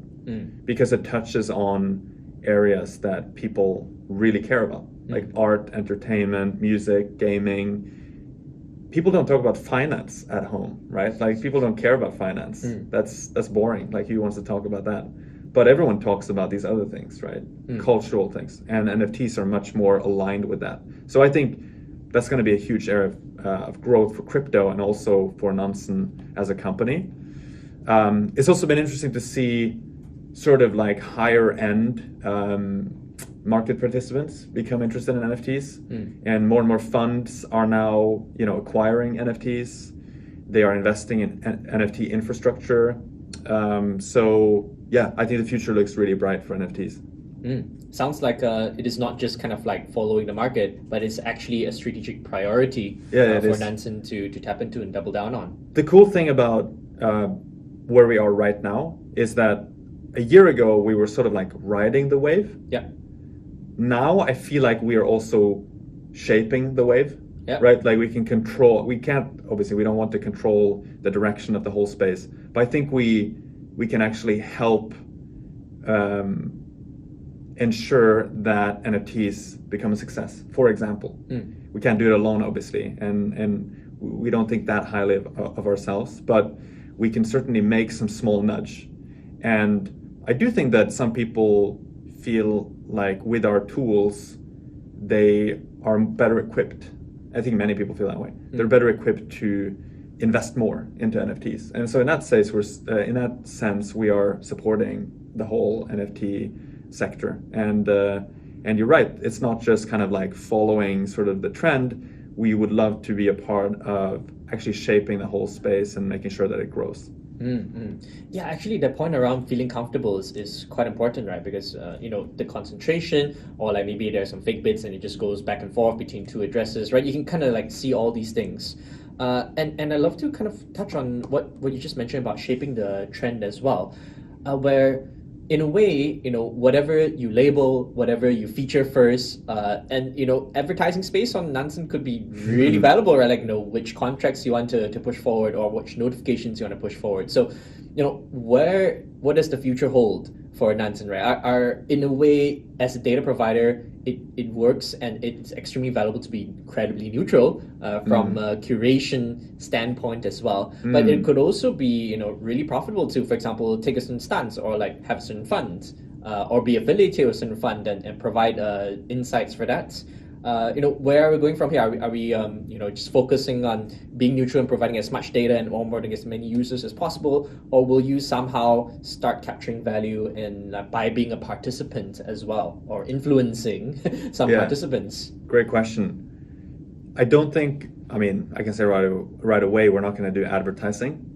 because it touches on areas that people really care about, like art, entertainment, music, gaming, people don't talk about finance at home, right? Like people don't care about finance. That's boring. Like who wants to talk about that? But everyone talks about these other things, right? Cultural things, and NFTs are much more aligned with that. So I think that's going to be a huge area of growth for crypto and also for Nansen as a company. It's also been interesting to see sort of like higher end market participants become interested in NFTs, and more funds are now acquiring NFTs. They are investing in NFT infrastructure. So yeah, I think the future looks really bright for NFTs.
Sounds like it is not just kind of like following the market, but it's actually a strategic priority for Nansen to tap into and double down on.
The cool thing about where we are right now is that a year ago we were sort of like riding the wave.
Yeah.
Now I feel like we are also shaping the wave.
Yeah.
Right? Like we don't want to control the direction of the whole space, but I think we can actually help ensure that NFTs become a success. For example, we can't do it alone, obviously, and we don't think that highly of ourselves, but we can certainly make some small nudge. And I do think that some people feel like with our tools, they are better equipped. I think many people feel that way. They're better equipped to invest more into NFTs. And so in that sense, we are supporting the whole NFT sector. And you're right, it's not just kind of like following sort of the trend. We would love to be a part of actually shaping the whole space and making sure that it grows.
Yeah, actually, the point around feeling comfortable is quite important, right? Because the concentration, or like maybe there's some fake bits and it just goes back and forth between two addresses, right? You can kind of like see all these things, and I love to kind of touch on what you just mentioned about shaping the trend as well, where in a way, whatever you label, whatever you feature first, and advertising space on Nansen could be really valuable, right? Like which contracts you want to push forward or which notifications you want to push forward. So, what does the future hold for Nansen, right? Are in a way, as a data provider, it works and it's extremely valuable to be incredibly neutral from a curation standpoint as well. But it could also be really profitable to, for example, take a certain stance or like have a certain fund or be affiliated with a certain fund and provide insights for that. Where are we going from here? Are we just focusing on being neutral and providing as much data and onboarding as many users as possible, or will you somehow start capturing value in by being a participant as well, or influencing some participants?
Great question. I don't think. I mean, I can say right away we're not going to do advertising.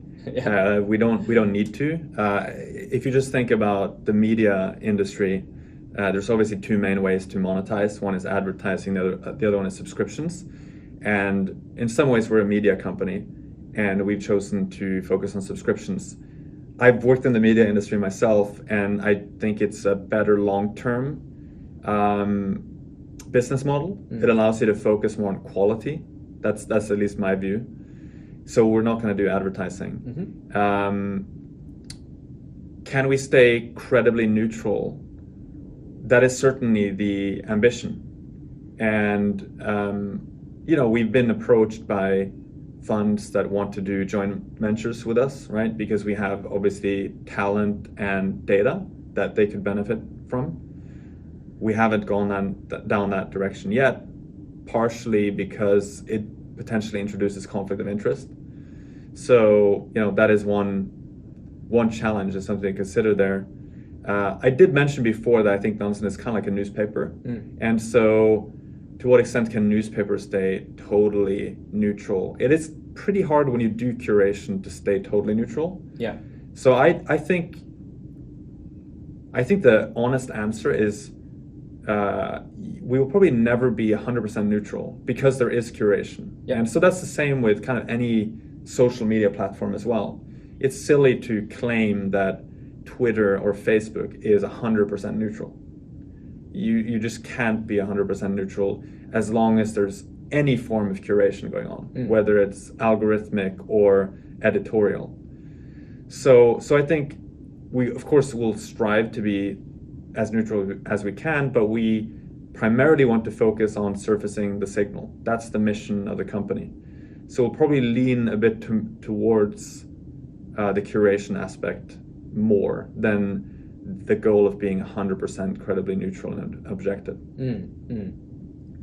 We don't need to. If you just think about the media industry. There's obviously two main ways to monetize. One is advertising, the other one is subscriptions. And in some ways, we're a media company, and we've chosen to focus on subscriptions. I've worked in the media industry myself, and I think it's a better long-term business model. It allows you to focus more on quality. That's at least my view. So we're not going to do advertising. Can we stay credibly neutral? That is certainly the ambition. And, we've been approached by funds that want to do joint ventures with us, right? Because we have obviously talent and data that they could benefit from. We haven't gone down that direction yet, partially because it potentially introduces conflict of interest. So, that is one challenge, is something to consider there. I did mention before that I think Nansen is kind of like a newspaper. And so to what extent can newspapers stay totally neutral? It is pretty hard when you do curation to stay totally neutral.
Yeah.
So I think the honest answer is we will probably never be 100% neutral because there is curation.
Yeah.
And so that's the same with kind of any social media platform as well. It's silly to claim that Twitter or Facebook is 100% neutral. You just can't be 100% neutral as long as there's any form of curation going on, whether it's algorithmic or editorial. So I think we, of course, will strive to be as neutral as we can, but we primarily want to focus on surfacing the signal. That's the mission of the company. So we'll probably lean a bit towards the curation aspect more than the goal of being 100% credibly neutral and objective.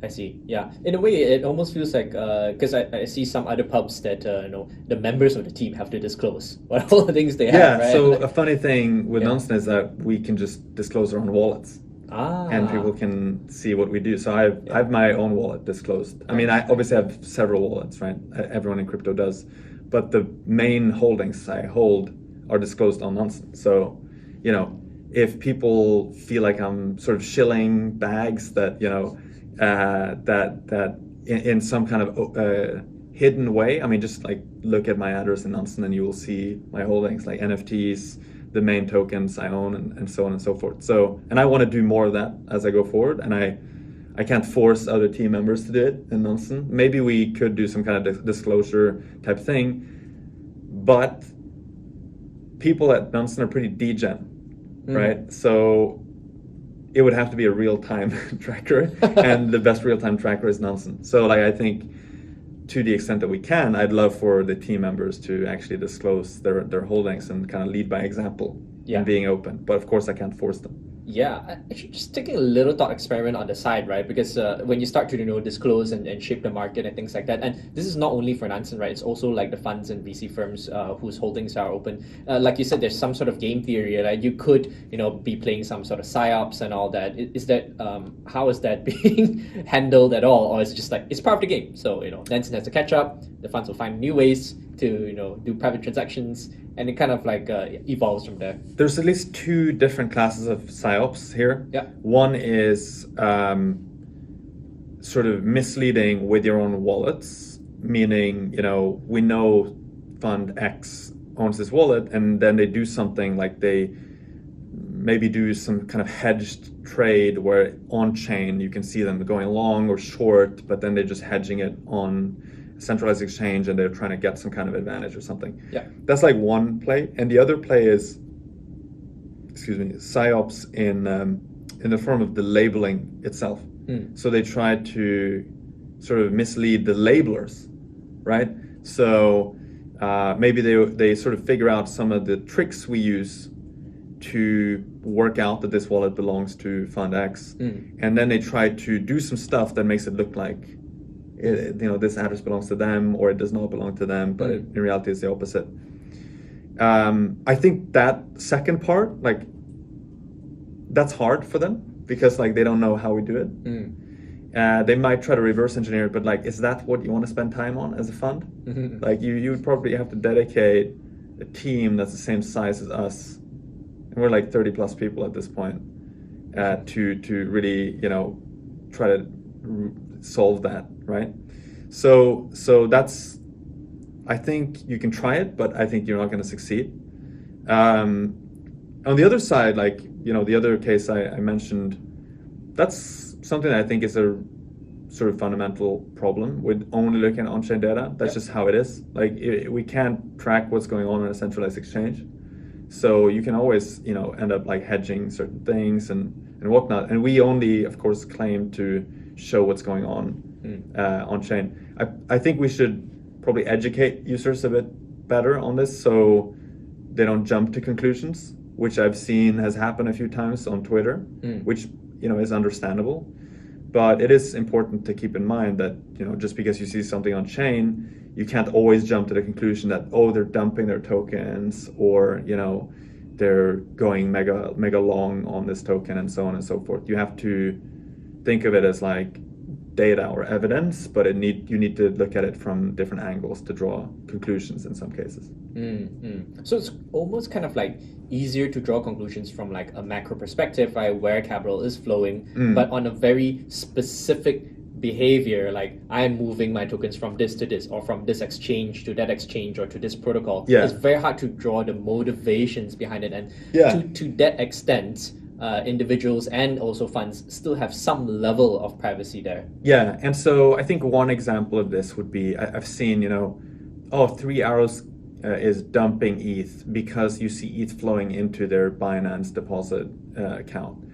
I see. Yeah. In a way, it almost feels like because I see some other pubs that the members of the team have to disclose what all the things they have.
Yeah.
Right?
So
Like,
a funny thing with Nonsen is that we can just disclose our own wallets. And people can see what we do. So I have my own wallet disclosed. I mean, I obviously have several wallets, right? Everyone in crypto does, but the main holdings I hold are disclosed on Nonsen. So, if people feel like I'm sort of shilling bags that that in some kind of hidden way, I mean, just like look at my address in Nonsen and you will see my holdings, like NFTs, the main tokens I own, and so on and so forth. So, and I want to do more of that as I go forward, and I can't force other team members to do it in Nonsen. Maybe we could do some kind of disclosure type thing, but people at Nonsen are pretty degen, right? So it would have to be a real-time tracker, and the best real-time tracker is Nonsen. So, like, I think to the extent that we can, I'd love for the team members to actually disclose their holdings and kind of lead by example in being open. But of course, I can't force them.
Yeah, actually, just taking a little thought experiment on the side, right? Because when you start to disclose and shape the market and things like that, and this is not only for Nansen, right? It's also like the funds and VC firms whose holdings are open. Like you said, there's some sort of game theory, right? You could be playing some sort of psyops and all that. Is that how is that being handled at all, or is it just like it's part of the game? So Nansen has to catch up. The funds will find new ways to do private transactions, and it kind of like evolves from there.
There's at least two different classes of psyops here.
Yeah.
One is sort of misleading with your own wallets, meaning we know fund X owns this wallet, and then they do something like they maybe do some kind of hedged trade where on chain you can see them going long or short, but then they're just hedging it on centralized exchange and they're trying to get some kind of advantage or something.
Yeah.
That's like one play. And the other play is, psyops in the form of the labeling itself. So they try to sort of mislead the labelers, right? So maybe they sort of figure out some of the tricks we use to work out that this wallet belongs to fund X. And then they try to do some stuff that makes it look like this address belongs to them, or it does not belong to them, but in reality it's the opposite. I think that second part, like, that's hard for them because like they don't know how we do it. They might try to reverse engineer it, but like, is that what you want to spend time on as a fund? Like you would probably have to dedicate a team that's the same size as us, and we're like 30 plus people at this point, to really try to solve that, right? So that's, I think you can try it, but I think you're not going to succeed. On the other side, like the other case I mentioned, that's something that I think is a sort of fundamental problem with only looking at on-chain data. That's just how it is. Like we can't track what's going on a centralized exchange, so you can always end up like hedging certain things and whatnot. And we only, of course, claim to show what's going on on chain. I think we should probably educate users a bit better on this so they don't jump to conclusions, which I've seen has happened a few times on Twitter, which is understandable. But it is important to keep in mind that just because you see something on chain, you can't always jump to the conclusion that they're dumping their tokens, or they're going mega long on this token and so on and so forth. You have to think of it as like data or evidence, but you need to look at it from different angles to draw conclusions in some cases.
So it's almost kind of like easier to draw conclusions from like a macro perspective, right, where capital is flowing, but on a very specific behavior, like I'm moving my tokens from this to this, or from this exchange to that exchange, or to this protocol. It's very hard to draw the motivations behind it, and to that extent, individuals and also funds still have some level of privacy there.
Yeah, and so I think one example of this would be, I've seen, 3 Arrows is dumping ETH because you see ETH flowing into their Binance deposit account.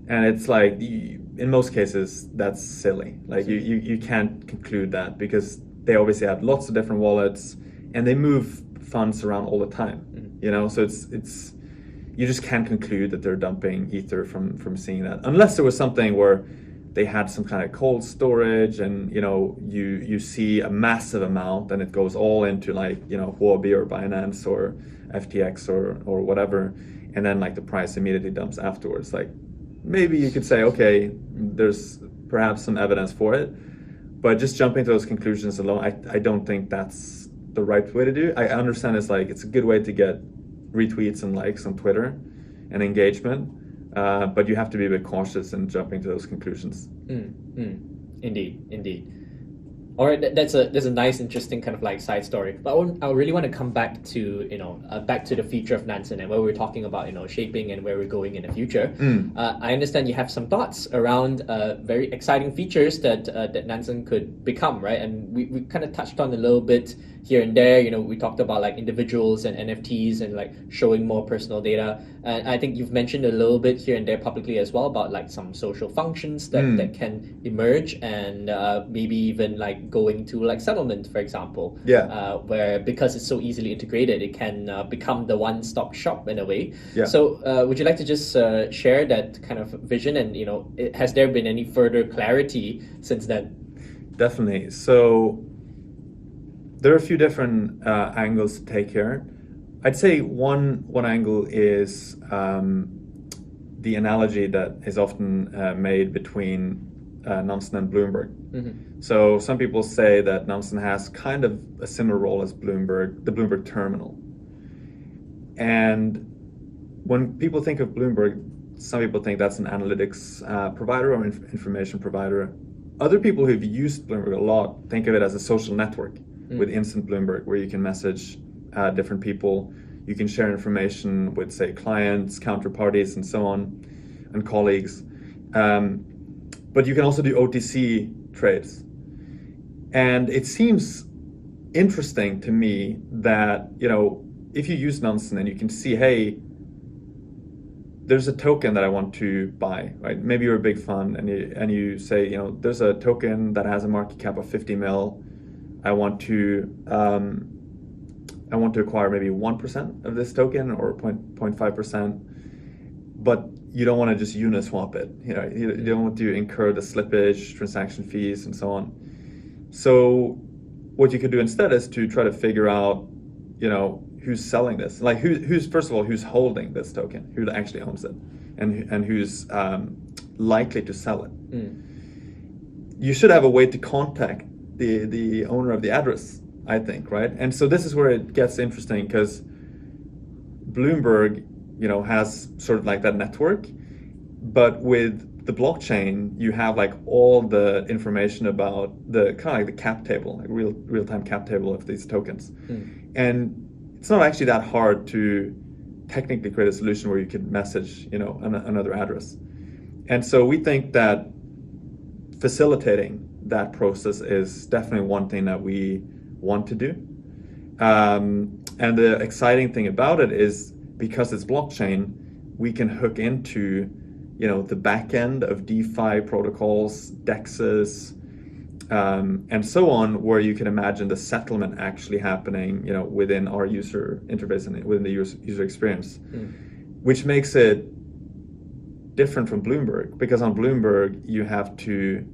And it's like, in most cases, that's silly. Like you can't conclude that because they obviously have lots of different wallets, and they move funds around all the time. So it's you just can't conclude that they're dumping Ether from seeing that, unless there was something where they had some kind of cold storage, and you see a massive amount and it goes all into like Huobi or Binance or FTX or whatever, and then like the price immediately dumps afterwards. Like maybe you could say, okay, there's perhaps some evidence for it, but just jumping to those conclusions alone, I don't think that's the right way to do. I understand it's a good way to get retweets and likes on Twitter and engagement, but you have to be a bit cautious in jumping to those conclusions.
Indeed. All right, that's a nice, interesting kind of like side story. But I really want to come back to back to the future of Nansen and where we're talking about shaping and where we're going in the future. I understand you have some thoughts around very exciting features that Nansen could become, right? And we kind of touched on a little bit here and there. We talked about like individuals and NFTs and like showing more personal data. And I think you've mentioned a little bit here and there publicly as well about like some social functions that can emerge, and maybe even like going to like settlement, for example. Where because it's so easily integrated, it can become the one-stop shop in a way. So would you like to just share that kind of vision, and has there been any further clarity since then?
Definitely. So there are a few different angles to take here. I'd say one angle is the analogy that is often made between Nansen and Bloomberg. So some people say that Nansen has kind of a similar role as Bloomberg, the Bloomberg terminal. And when people think of Bloomberg, some people think that's an analytics provider or information provider. Other people who've used Bloomberg a lot think of it as a social network with Instant Bloomberg, where you can message different people. You can share information with, say, clients, counterparties, and so on, and colleagues. But you can also do OTC trades. And it seems interesting to me that, if you use Nansen and you can see, hey, there's a token that I want to buy, right? Maybe you're a big fund and you say, there's a token that has a market cap of 50 mil. I want to acquire maybe 1% of this token or 0.5%, but you don't want to just Uniswap it. You don't want to incur the slippage, transaction fees, and so on. So what you could do instead is to try to figure out, who's selling this, like who's first of all, who's holding this token, who actually owns it, and who's likely to sell it. You should have a way to contact the owner of the address, I think, right? And so this is where it gets interesting, because Bloomberg, has sort of like that network, but with the blockchain, you have like all the information about the kind of like the cap table, like real-time cap table of these tokens. And it's not actually that hard to technically create a solution where you could message, another address. And so we think that facilitating that process is definitely one thing that we want to do. And the exciting thing about it is, because it's blockchain, we can hook into, the back end of DeFi protocols, DEXs, and so on, where you can imagine the settlement actually happening, within our user interface and within the user experience, which makes it different from Bloomberg, because on Bloomberg you have to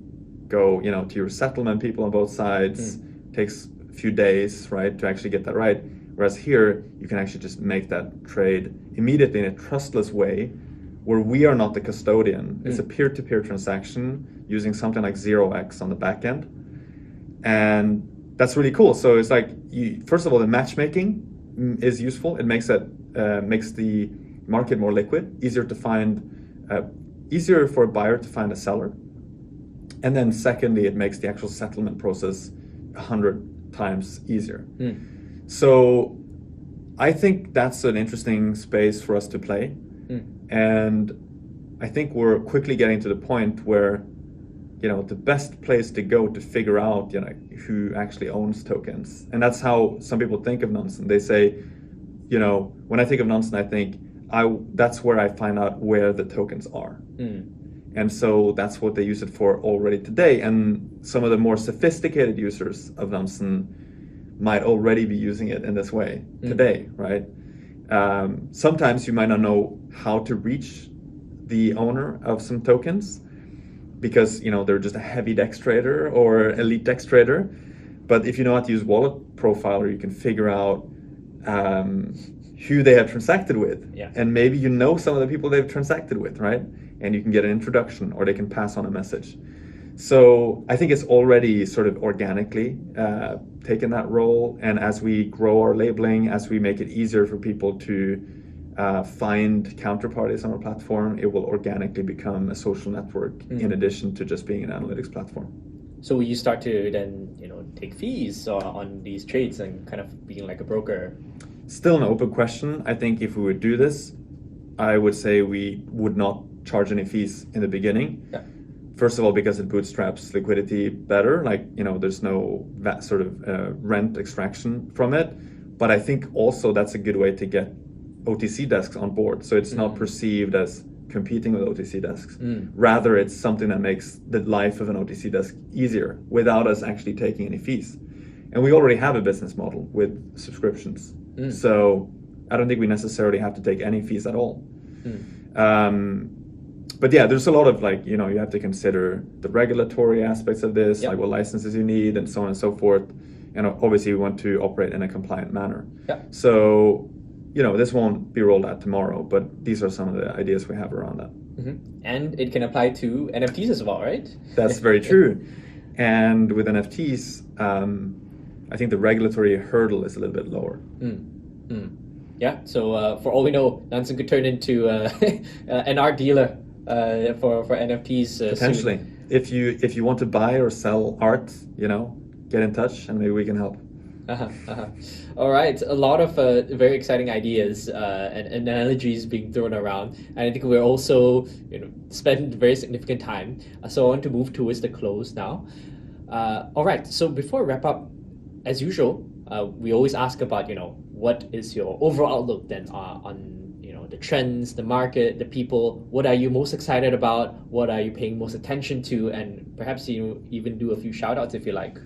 go, to your settlement people on both sides. Takes a few days, right, to actually get that right. Whereas here, you can actually just make that trade immediately in a trustless way, where we are not the custodian. It's a peer-to-peer transaction using something like 0x on the back end. And that's really cool. So it's like, first of all, the matchmaking is useful. It makes the market more liquid, easier to find, easier for a buyer to find a seller. And then secondly, it makes the actual settlement process 100 times easier. So I think that's an interesting space for us to play. And I think we're quickly getting to the point where, the best place to go to figure out, who actually owns tokens. And that's how some people think of Nansen. They say, when I think of Nansen, I think that's where I find out where the tokens are. And so that's what they use it for already today. And some of the more sophisticated users of Nansen might already be using it in this way today, right? Sometimes you might not know how to reach the owner of some tokens because they're just a heavy DEX trader or elite DEX trader. But if you know how to use Wallet Profiler, you can figure out who they have transacted with.
Yeah.
And maybe some of the people they've transacted with, right? And you can get an introduction or they can pass on a message. So I think it's already sort of organically taken that role. And as we grow our labeling, as we make it easier for people to find counterparties on our platform, it will organically become a social network in addition to just being an analytics platform.
So will you start to then, take fees on these trades and kind of being like a broker?
Still an open question. I think if we would do this, I would say we would not charge any fees in the beginning.
Yeah.
First of all, because it bootstraps liquidity better, there's no that sort of rent extraction from it. But I think also that's a good way to get OTC desks on board. So it's not perceived as competing with OTC desks. Rather, it's something that makes the life of an OTC desk easier without us actually taking any fees. And we already have a business model with subscriptions. So I don't think we necessarily have to take any fees at all. But yeah, there's a lot of you have to consider the regulatory aspects of this, like what licenses you need and so on and so forth. And obviously we want to operate in a compliant manner.
Yeah.
So, this won't be rolled out tomorrow, but these are some of the ideas we have around that.
And it can apply to NFTs as well, right?
That's very true. And with NFTs, I think the regulatory hurdle is a little bit lower.
Yeah, so for all we know, Nansen could turn into an art dealer for NFTs
potentially.
soon.
If you want to buy or sell art, get in touch and maybe we can help.
All right, a lot of very exciting ideas and analogies being thrown around, and I think we're also spend very significant time. So I want to move towards the close now. All right, so before we wrap up, as usual, we always ask about what is your overall outlook then on the trends, the market, the people. What are you most excited about? What are you paying most attention to? And perhaps you even do a few shout outs if you like.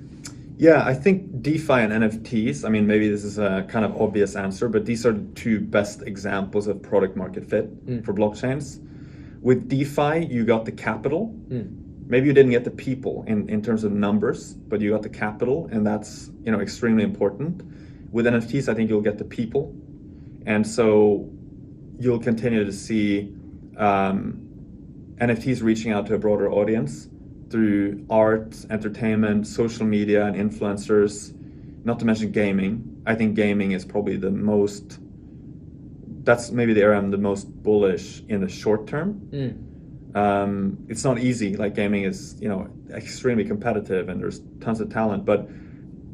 Yeah, I think DeFi and NFTs, maybe this is a kind of obvious answer, but these are the two best examples of product market fit for blockchains. With DeFi, you got the capital. Maybe you didn't get the people in terms of numbers, but you got the capital, and that's extremely important. With NFTs, I think you'll get the people. And so you'll continue to see NFTs reaching out to a broader audience through art, entertainment, social media, and influencers, not to mention gaming. I think gaming is probably that's maybe the area I'm the most bullish in the short term. It's not easy, gaming is, extremely competitive and there's tons of talent, but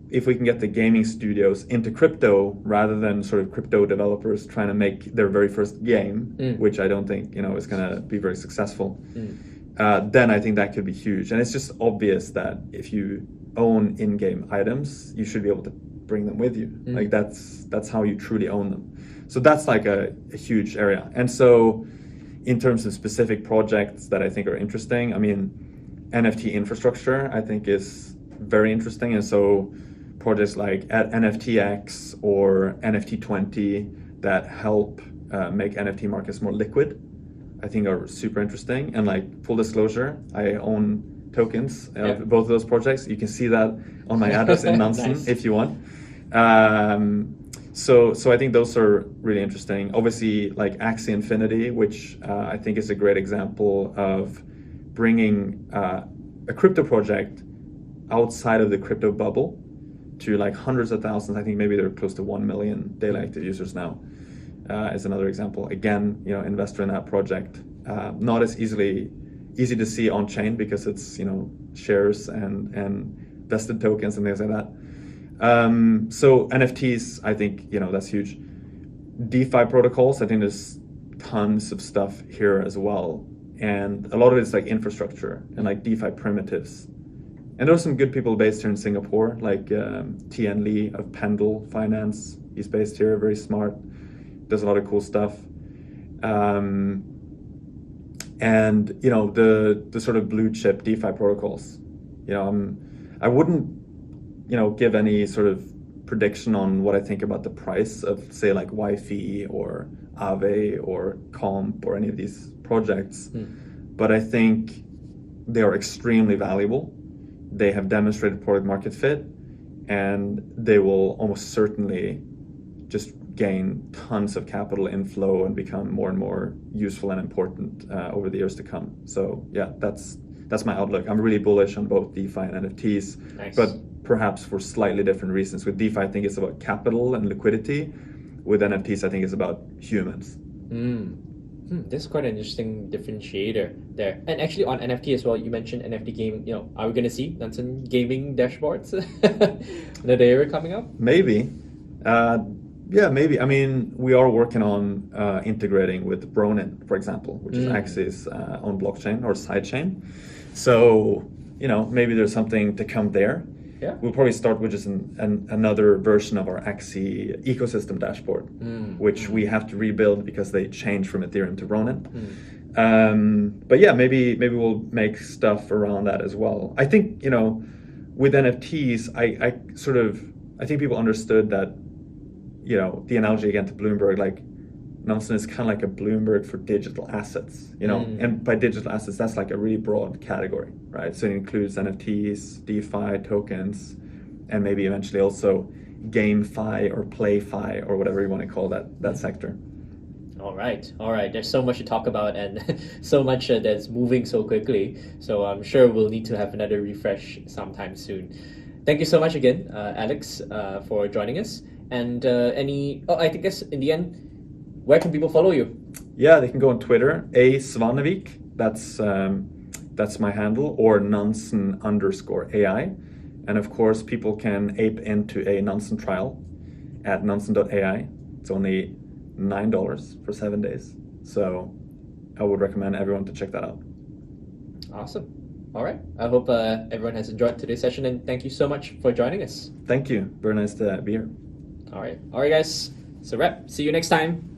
if we can get the gaming studios into crypto rather than sort of crypto developers trying to make their very first game, which I don't think, is going to be very successful, then I think that could be huge. And it's just obvious that if you own in-game items, you should be able to bring them with you. That's how you truly own them. So that's a huge area. And so in terms of specific projects that I think are interesting, NFT infrastructure I think is very interesting. And so projects like NFTX or NFT20 that help make NFT markets more liquid, I think are super interesting. And full disclosure, I own tokens of both of those projects. You can see that on my address in Nansen nice. If you want. So I think those are really interesting. Obviously, Axie Infinity, which I think is a great example of bringing a crypto project outside of the crypto bubble to hundreds of thousands. I think maybe they're close to 1 million daily active users now. Is another example. Again, investor in that project. Not as easy to see on chain because it's shares and vested tokens and things like that. So NFTs, I think that's huge. DeFi protocols, I think there's tons of stuff here as well, and a lot of it's infrastructure and DeFi primitives. And there are some good people based here in Singapore, Tien Lee of Pendle Finance. He's based here, very smart, does a lot of cool stuff. And the sort of blue chip DeFi protocols, You know, I wouldn't, give any sort of prediction on what I think about the price of, say, like Wi-Fi or Aave or Comp or any of these projects. But I think they are extremely valuable. They have demonstrated product market fit, and they will almost certainly just gain tons of capital inflow and become more and more useful and important over the years to come. So yeah, that's my outlook. I'm really bullish on both DeFi and NFTs,
Nice.
but perhaps for slightly different reasons. With DeFi, I think it's about capital and liquidity. With NFTs, I think it's about humans.
That's quite an interesting differentiator there. And actually, on NFT as well, you mentioned NFT gaming. Are we going to see Nansen gaming dashboards in the era coming up?
Maybe. Yeah, maybe. I mean, we are working on integrating with Ronin, for example, which is Axie's own blockchain or sidechain. So, maybe there's something to come there.
Yeah.
We'll probably start with just another version of our Axie ecosystem dashboard, which we have to rebuild because they changed from Ethereum to Ronin. But yeah, maybe we'll make stuff around that as well. I think, with NFTs, I think people understood that, the analogy again to Bloomberg, like Nansen is kind of like a Bloomberg for digital assets, and by digital assets, that's like a really broad category, right? So it includes NFTs, DeFi, tokens, and maybe eventually also GameFi or PlayFi or whatever you want to call that sector.
All right. There's so much to talk about and so much that's moving so quickly. So I'm sure we'll need to have another refresh sometime soon. Thank you so much again, Alex, for joining us. And I guess in the end, where can people follow you?
Yeah, they can go on Twitter, @Svanevik. That's my handle, or Nansen_AI. And of course, people can ape into a Nansen trial at Nansen.ai. It's only $9 for 7 days. So I would recommend everyone to check that out.
Awesome. All right. I hope everyone has enjoyed today's session, and thank you so much for joining us.
Thank you. Very nice to be here.
All right, guys. It's a wrap. See you next time.